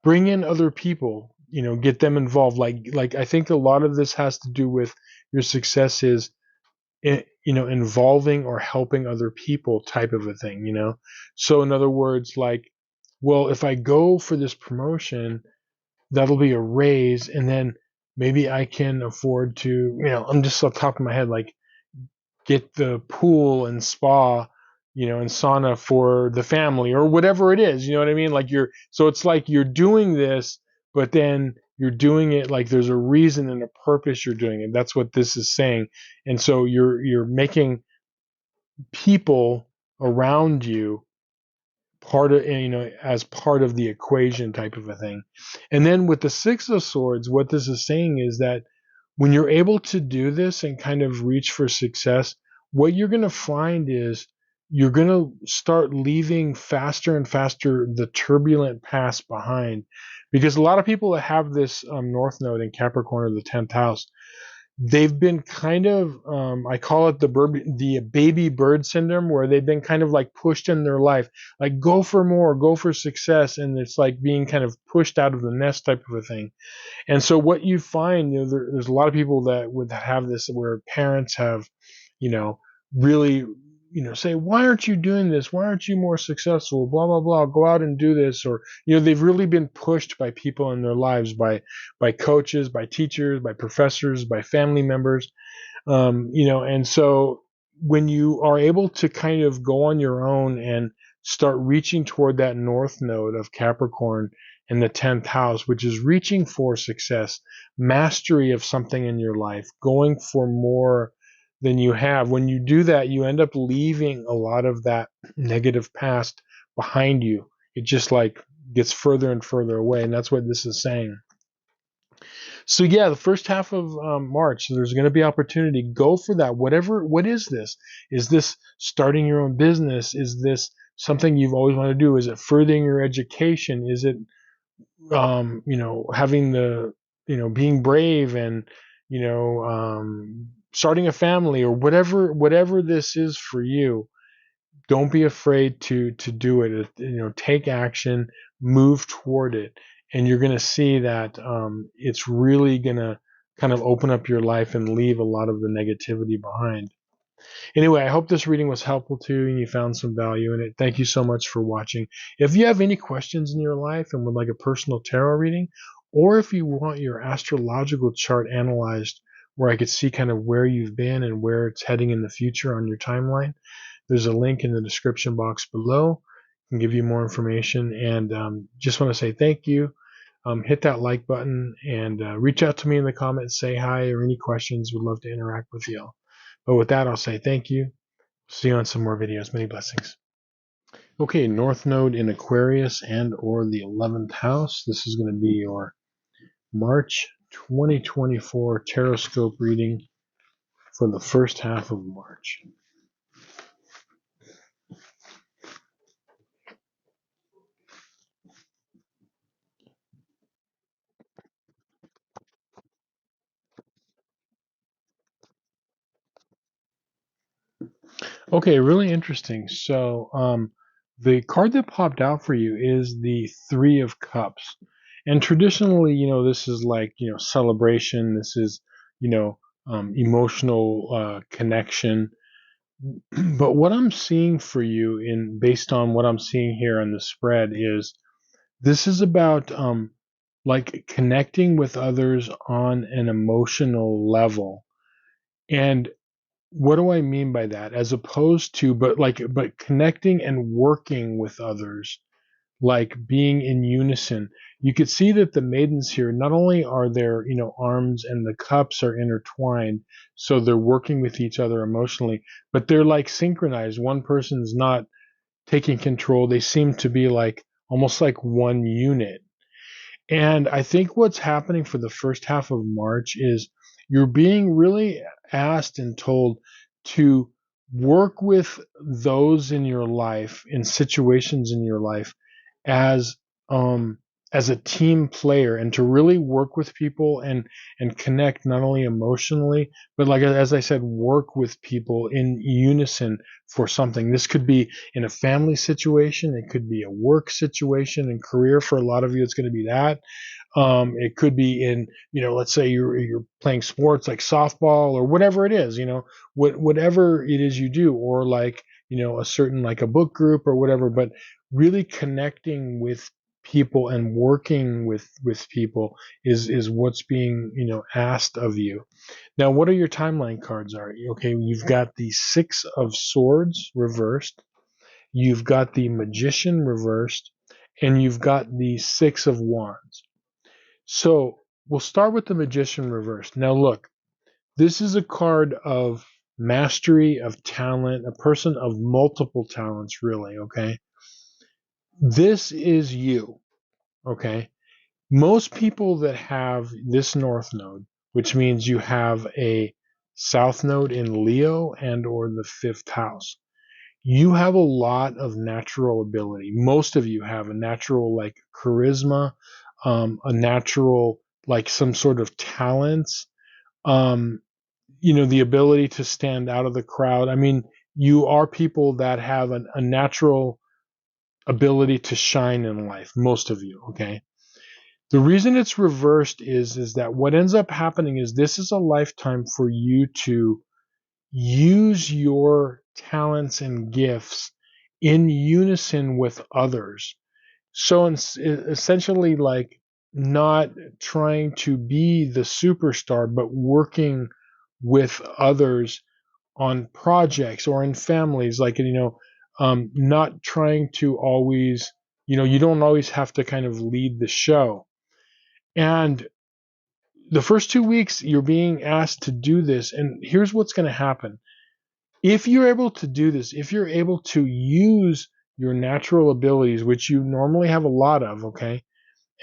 bring in other people, get them involved. Like I think a lot of this has to do with your success is, involving or helping other people type of a thing. So in other words, like, well, if I go for this promotion, that'll be a raise, and then maybe I can afford to, I'm just off the top of my head, like, get the pool and spa, and sauna for the family or whatever it is. You know what I mean? Like so it's like you're doing this, but then you're doing it like there's a reason and a purpose you're doing it. That's what this is saying. And so you're making people around you part of, as part of the equation type of a thing. And then with the Six of Swords, what this is saying is that when you're able to do this and kind of reach for success, what you're going to find is you're going to start leaving faster and faster the turbulent past behind. Because a lot of people that have this North Node in Capricorn or the 10th house, they've been kind of, I call it the baby bird syndrome, where they've been kind of like pushed in their life, like go for more, go for success, and it's like being kind of pushed out of the nest type of a thing. And so what you find, there's a lot of people that would have this, where parents have, really, say, why aren't you doing this? Why aren't you more successful? Blah, blah, blah. Go out and do this. Or, they've really been pushed by people in their lives, by coaches, by teachers, by professors, by family members. And so when you are able to kind of go on your own and start reaching toward that North Node of Capricorn in the 10th house, which is reaching for success, mastery of something in your life, going for more than you have. When you do that, you end up leaving a lot of that negative past behind you. It just like gets further and further away. And that's what this is saying. So yeah, the first half of March, there's going to be opportunity. Go for that. Whatever. What is this? Is this starting your own business? Is this something you've always wanted to do? Is it furthering your education? Is it having the being brave and starting a family or whatever this is for you? Don't be afraid to do it. Take action, move toward it, and you're going to see that it's really going to kind of open up your life and leave a lot of the negativity behind. Anyway, I hope this reading was helpful to you and you found some value in it. Thank you so much for watching. If you have any questions in your life and would like a personal tarot reading, or if you want your astrological chart analyzed where I could see kind of where you've been and where it's heading in the future on your timeline, there's a link in the description box below. I can give you more information. And just want to say thank you. Hit that like button and reach out to me in the comments, say hi or any questions. Would love to interact with you all. But with that, I'll say thank you. See you on some more videos. Many blessings. Okay, North Node in Aquarius and or the 11th house. This is going to be your March 2024 TAROTSCOPE reading for the first half of March. Okay, really interesting. So, the card that popped out for you is the Three of Cups. And traditionally, this is like, celebration. This is, emotional connection. But what I'm seeing for you based on what I'm seeing here on the spread is this is about like connecting with others on an emotional level. And what do I mean by that? As opposed to, but connecting and working with others, like being in unison. You could see that the maidens here, not only are their, arms and the cups are intertwined, so they're working with each other emotionally, but they're like synchronized. One person's not taking control. They seem to be like almost like one unit. And I think what's happening for the first half of March is you're being really asked and told to work with those in your life, in situations in your life, as um, as a team player, and to really work with people and connect not only emotionally, but like as I said, work with people in unison for something. This could be in a family situation, it could be a work situation, and career for a lot of you, it's going to be that. It could be in, let's say you're playing sports like softball or whatever it is, whatever it is you do, or like, a certain like a book group or whatever, but really connecting with people and working with people is what's being, asked of you. Now, what are your timeline cards are? Okay, you've got the Six of Swords reversed, you've got the Magician reversed, and you've got the Six of Wands. So we'll start with the Magician reversed. Now look, this is a card of mastery, of talent, a person of multiple talents, really, okay? This is you, okay? Most people that have this North Node, which means you have a South Node in Leo and or the 5th house, you have a lot of natural ability. Most of you have a natural like charisma, a natural like some sort of talents, um, the ability to stand out of the crowd. I mean, you are people that have a natural ability to shine in life. Most of you, okay. The reason it's reversed is that what ends up happening is this is a lifetime for you to use your talents and gifts in unison with others. So essentially, like not trying to be the superstar, but working with others on projects or in families, like, not trying to always, you don't always have to kind of lead the show. And the first 2 weeks, you're being asked to do this. And here's what's going to happen. If you're able to do this, if you're able to use your natural abilities, which you normally have a lot of, okay,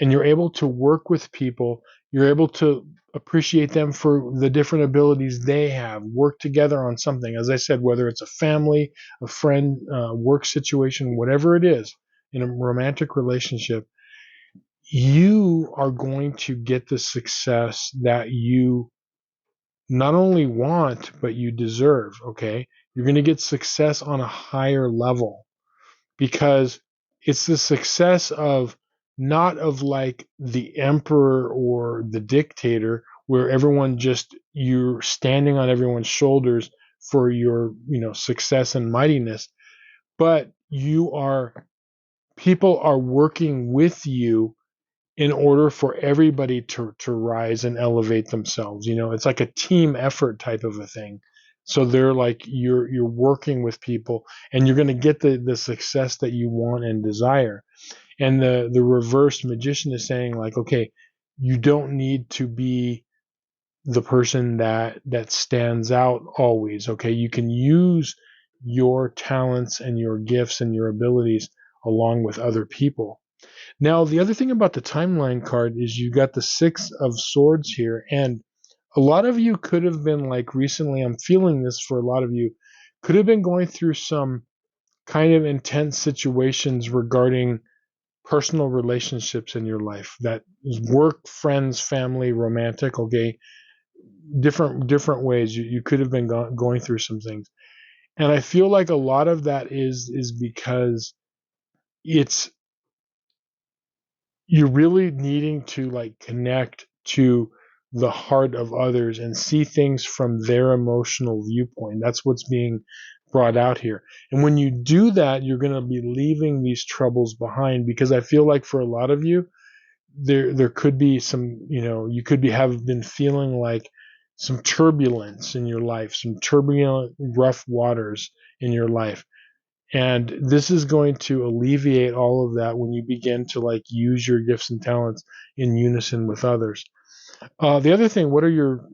and you're able to work with people, You're able to appreciate them for the different abilities they have, work together on something. As I said, whether it's a family, a friend, work situation, whatever it is, in a romantic relationship, you are going to get the success that you not only want, but you deserve. Okay. You're going to get success on a higher level because it's the success of not of like the emperor or the dictator where everyone just you're standing on everyone's shoulders for your success and mightiness, but you are people are working with you in order for everybody to rise and elevate themselves. It's like a team effort type of a thing. So they're like you're working with people and you're going to get the success that you want and desire. And the reverse magician is saying like, okay, you don't need to be the person that stands out always. Okay, you can use your talents and your gifts and your abilities along with other people. Now, the other thing about the timeline card is you got the Six of Swords here, and a lot of you could have been like recently, I'm feeling this for a lot of you, could have been going through some kind of intense situations regarding personal relationships in your life. That is work, friends, family, romantic, okay, different ways. You could have been going through some things. And I feel like a lot of that is because it's you're really needing to like connect to the heart of others and see things from their emotional viewpoint. That's what's being brought out here. And when you do that, you're going to be leaving these troubles behind because I feel like for a lot of you, there could be some, you could have been feeling like some turbulence in your life, some turbulent, rough waters in your life. And this is going to alleviate all of that when you begin to like use your gifts and talents in unison with others. The other thing, what are your,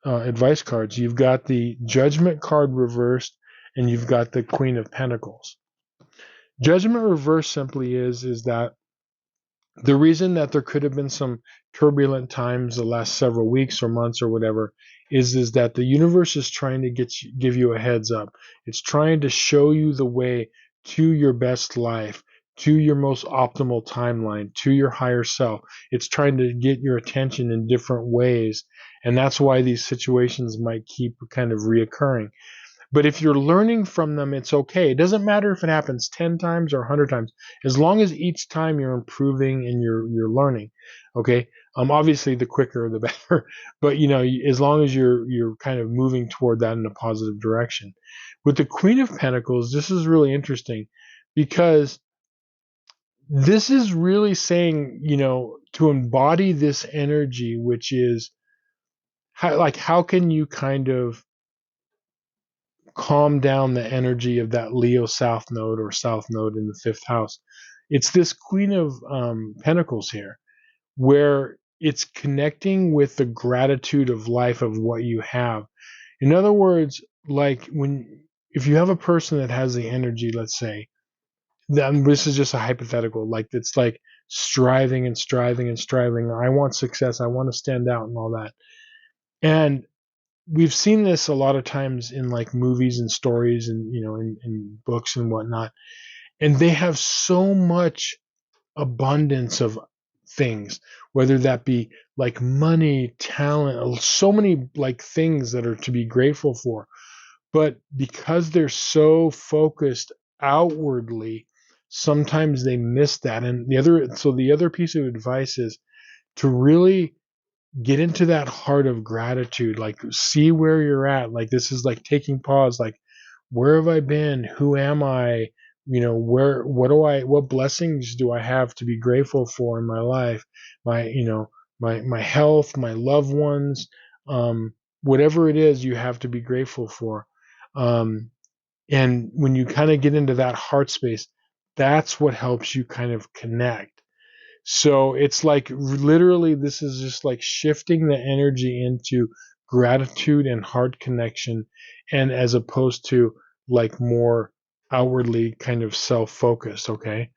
advice cards? You've got the Judgment card reversed, and you've got the Queen of Pentacles. Judgment reversed simply is that the reason that there could have been some turbulent times the last several weeks or months or whatever is that the universe is trying to give you a heads up. It's trying to show you the way to your best life, to your most optimal timeline, to your higher self. It's trying to get your attention in different ways, and that's why these situations might keep kind of reoccurring. But if you're learning from them, it's okay. It doesn't matter if it happens 10 times or 100 times, as long as each time you're improving and you're learning. Okay. Obviously, the quicker the better. But as long as you're kind of moving toward that in a positive direction. With the Queen of Pentacles, this is really interesting because this is really saying, to embody this energy, which is how can you kind of calm down the energy of that Leo South Node or South Node in the fifth house. It's this Queen of Pentacles here, where it's connecting with the gratitude of life of what you have. In other words, like if you have a person that has the energy, let's say, then this is just a hypothetical, like it's like striving and striving and striving. I want success. I want to stand out and all that. And we've seen this a lot of times in like movies and stories and in books and whatnot, and they have so much abundance of things, whether that be like money, talent, so many like things that are to be grateful for, but because they're so focused outwardly, sometimes they miss that. And the other piece of advice is to really get into that heart of gratitude, like see where you're at. Like this is like taking pause, like where have I been, who am I, what blessings do I have to be grateful for in my life, my health, my loved ones, whatever it is you have to be grateful for. And when you kind of get into that heart space, that's what helps you kind of connect. So it's like literally, this is just like shifting the energy into gratitude and heart connection, and as opposed to like more outwardly kind of self focused. Okay.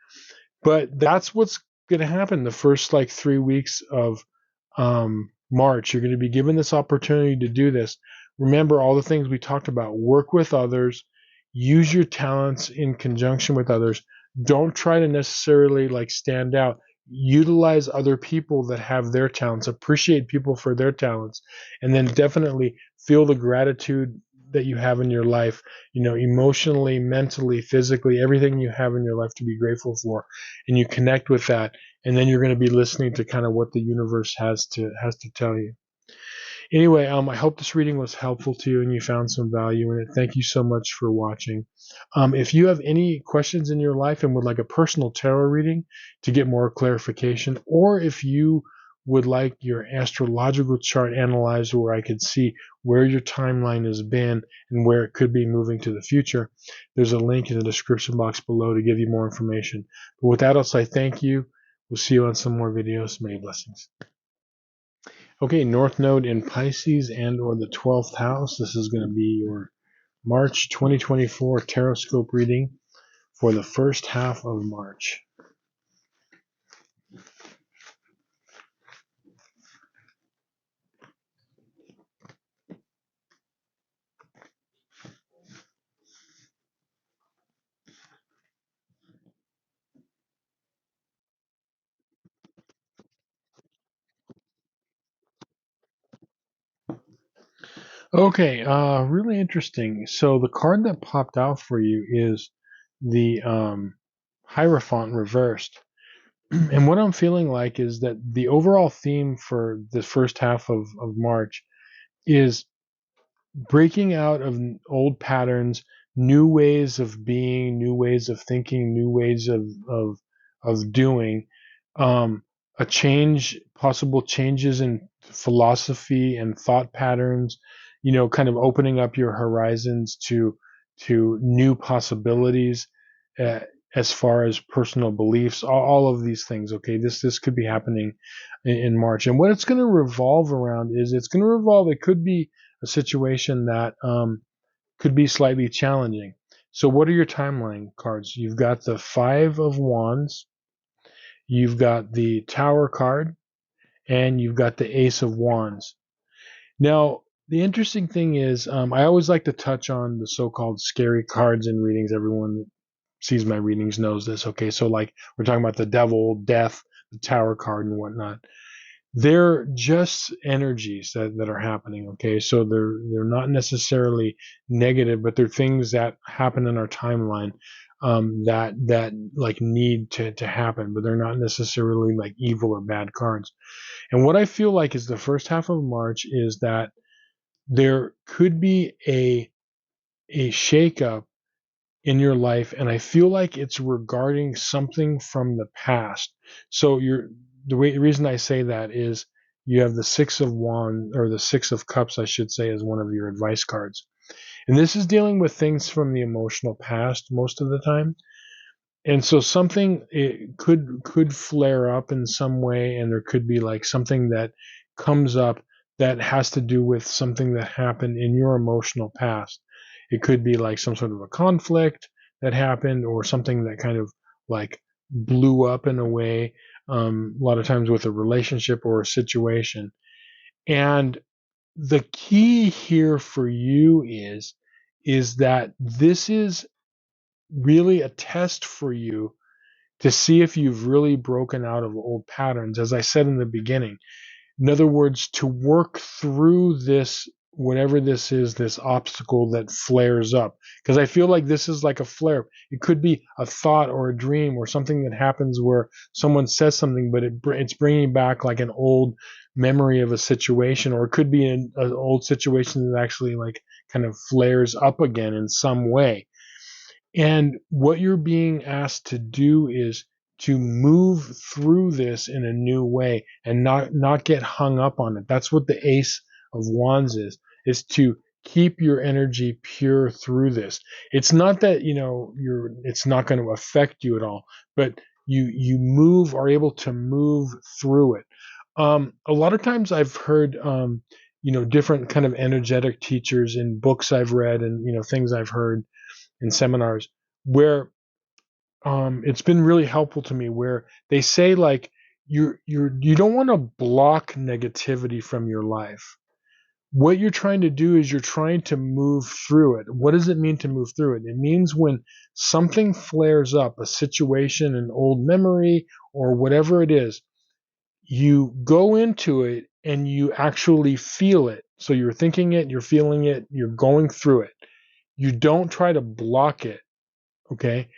But that's what's going to happen the first like 3 weeks of March. You're going to be given this opportunity to do this. Remember all the things we talked about. Work with others. Use your talents in conjunction with others. Don't try to necessarily like stand out. Utilize other people that have their talents. Appreciate people for their talents. And then definitely feel the gratitude that you have in your life, emotionally, mentally, physically, everything you have in your life to be grateful for. And you connect with that, and then you're going to be listening to kind of what the universe has to tell you. Anyway, I hope this reading was helpful to you and you found some value in it. Thank you so much for watching. If you have any questions in your life and would like a personal tarot reading to get more clarification, or if you would like your astrological chart analyzed where I could see where your timeline has been and where it could be moving to the future, there's a link in the description box below to give you more information. But with that, I'll say thank you. We'll see you on some more videos. Many blessings. Okay, North Node in Pisces and or the 12th house. This is going to be your March 2024 TAROTSCOPE reading for the first half of March. Okay, really interesting. So the card that popped out for you is the Hierophant reversed. And what I'm feeling like is that the overall theme for the first half of March is breaking out of old patterns, new ways of being, new ways of thinking, new ways of doing, a change, possible changes in philosophy and thought patterns, kind of opening up your horizons to new possibilities, uh, as far as personal beliefs, all of these things. Okay, this could be happening in March, and what it's going to revolve around is it could be a situation that could be slightly challenging. So, what are your timeline cards? You've got the Five of Wands, you've got the Tower card, and you've got the Ace of Wands. Now, the interesting thing is, I always like to touch on the so-called scary cards in readings. Everyone that sees my readings knows this. Okay, so like we're talking about the Devil, Death, the Tower card, and whatnot. They're just energies that are happening. Okay, so they're not necessarily negative, but they're things that happen in our timeline, that like need to happen, but they're not necessarily like evil or bad cards. And what I feel like is the first half of March is that there could be a shakeup in your life, and I feel like it's regarding something from the past. So the reason I say that is you have the Six of Wands, or the Six of Cups, I should say, as one of your advice cards, and this is dealing with things from the emotional past most of the time. And so something, it could flare up in some way, and there could be like something that comes up that has to do with something that happened in your emotional past. It could be like some sort of a conflict that happened, or something that kind of like blew up in a way, a lot of times with a relationship or a situation. And the key here for you is that this is really a test for you to see if you've really broken out of old patterns, as I said in the beginning. In other words, to work through this, whatever this is, this obstacle that flares up. Because I feel like this is like a flare. It could be a thought or a dream or something that happens where someone says something, but it's bringing back like an old memory of a situation, or it could be an old situation that actually like kind of flares up again in some way. And what you're being asked to do is to move through this in a new way and not get hung up on it. That's what the Ace of Wands is to keep your energy pure through this. It's not that, it's not going to affect you at all, but you are able to move through it. A lot of times I've heard, different kind of energetic teachers in books I've read, and, things I've heard in seminars where, it's been really helpful to me, where they say like you don't want to block negativity from your life. What you're trying to do is you're trying to move through it. What does it mean to move through it? It means when something flares up, a situation, an old memory, or whatever it is, you go into it and you actually feel it. So you're thinking it, you're feeling it, you're going through it. You don't try to block it, okay?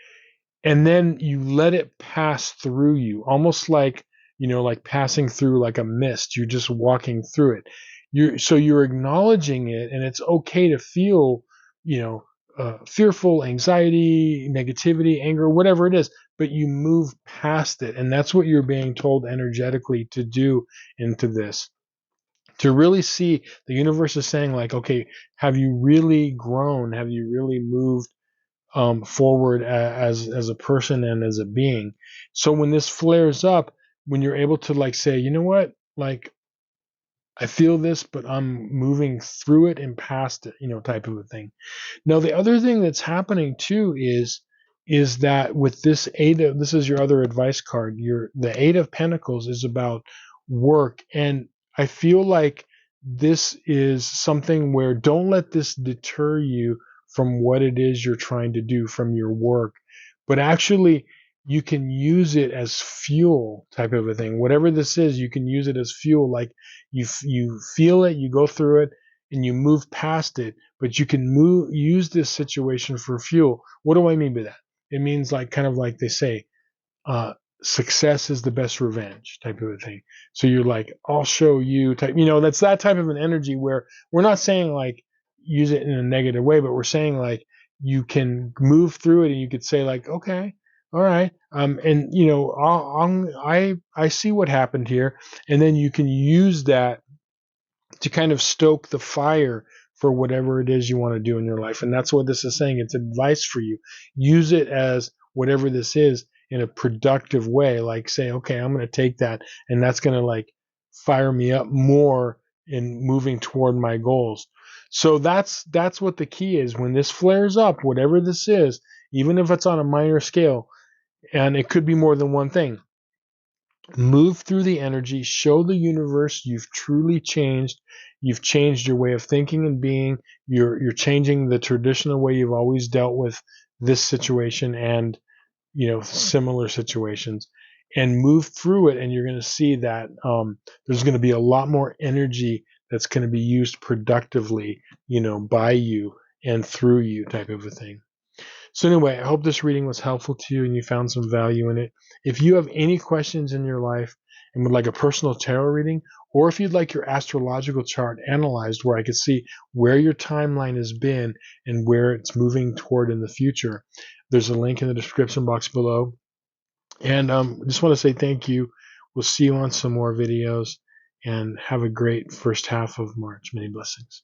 And then you let it pass through you, almost like, like passing through like a mist. You're just walking through it. You're acknowledging it, and it's okay to feel, fearful, anxiety, negativity, anger, whatever it is, but you move past it. And that's what you're being told energetically to do into this. To really see, the universe is saying, like, okay, have you really grown? Have you really moved forward as a person and as a being? So when this flares up, when you're able to like say, you know what, like, I feel this, but I'm moving through it and past it, type of a thing. Now, the other thing that's happening too is that with this this is your other advice card. The Eight of Pentacles is about work, and I feel like this is something where don't let this deter you from what it is you're trying to do, from your work, but actually you can use it as fuel, type of a thing. Whatever this is, you can use it as fuel. Like you feel it, you go through it, and you move past it, but you can use this situation for fuel. What do I mean by that? It means, like, kind of like they say, uh, success is the best revenge, type of a thing. So you're like, I'll show you type, that's that type of an energy where we're not saying like use it in a negative way, but we're saying like you can move through it and you could say like, okay, all right. And I see what happened here. And then you can use that to kind of stoke the fire for whatever it is you want to do in your life. And that's what this is saying. It's advice for you. Use it as whatever this is in a productive way. Like, say, okay, I'm going to take that, and that's going to like fire me up more in moving toward my goals. So that's what the key is. When this flares up, whatever this is, even if it's on a minor scale, and it could be more than one thing, move through the energy, show the universe you've truly changed. You've changed your way of thinking and being. You're changing the traditional way you've always dealt with this situation and similar situations, and move through it. And you're going to see that there's going to be a lot more energy that's going to be used productively, by you and through you, type of a thing. So anyway, I hope this reading was helpful to you and you found some value in it. If you have any questions in your life and would like a personal tarot reading, or if you'd like your astrological chart analyzed where I could see where your timeline has been and where it's moving toward in the future, there's a link in the description box below. And I just want to say thank you. We'll see you on some more videos, and have a great first half of March. Many blessings.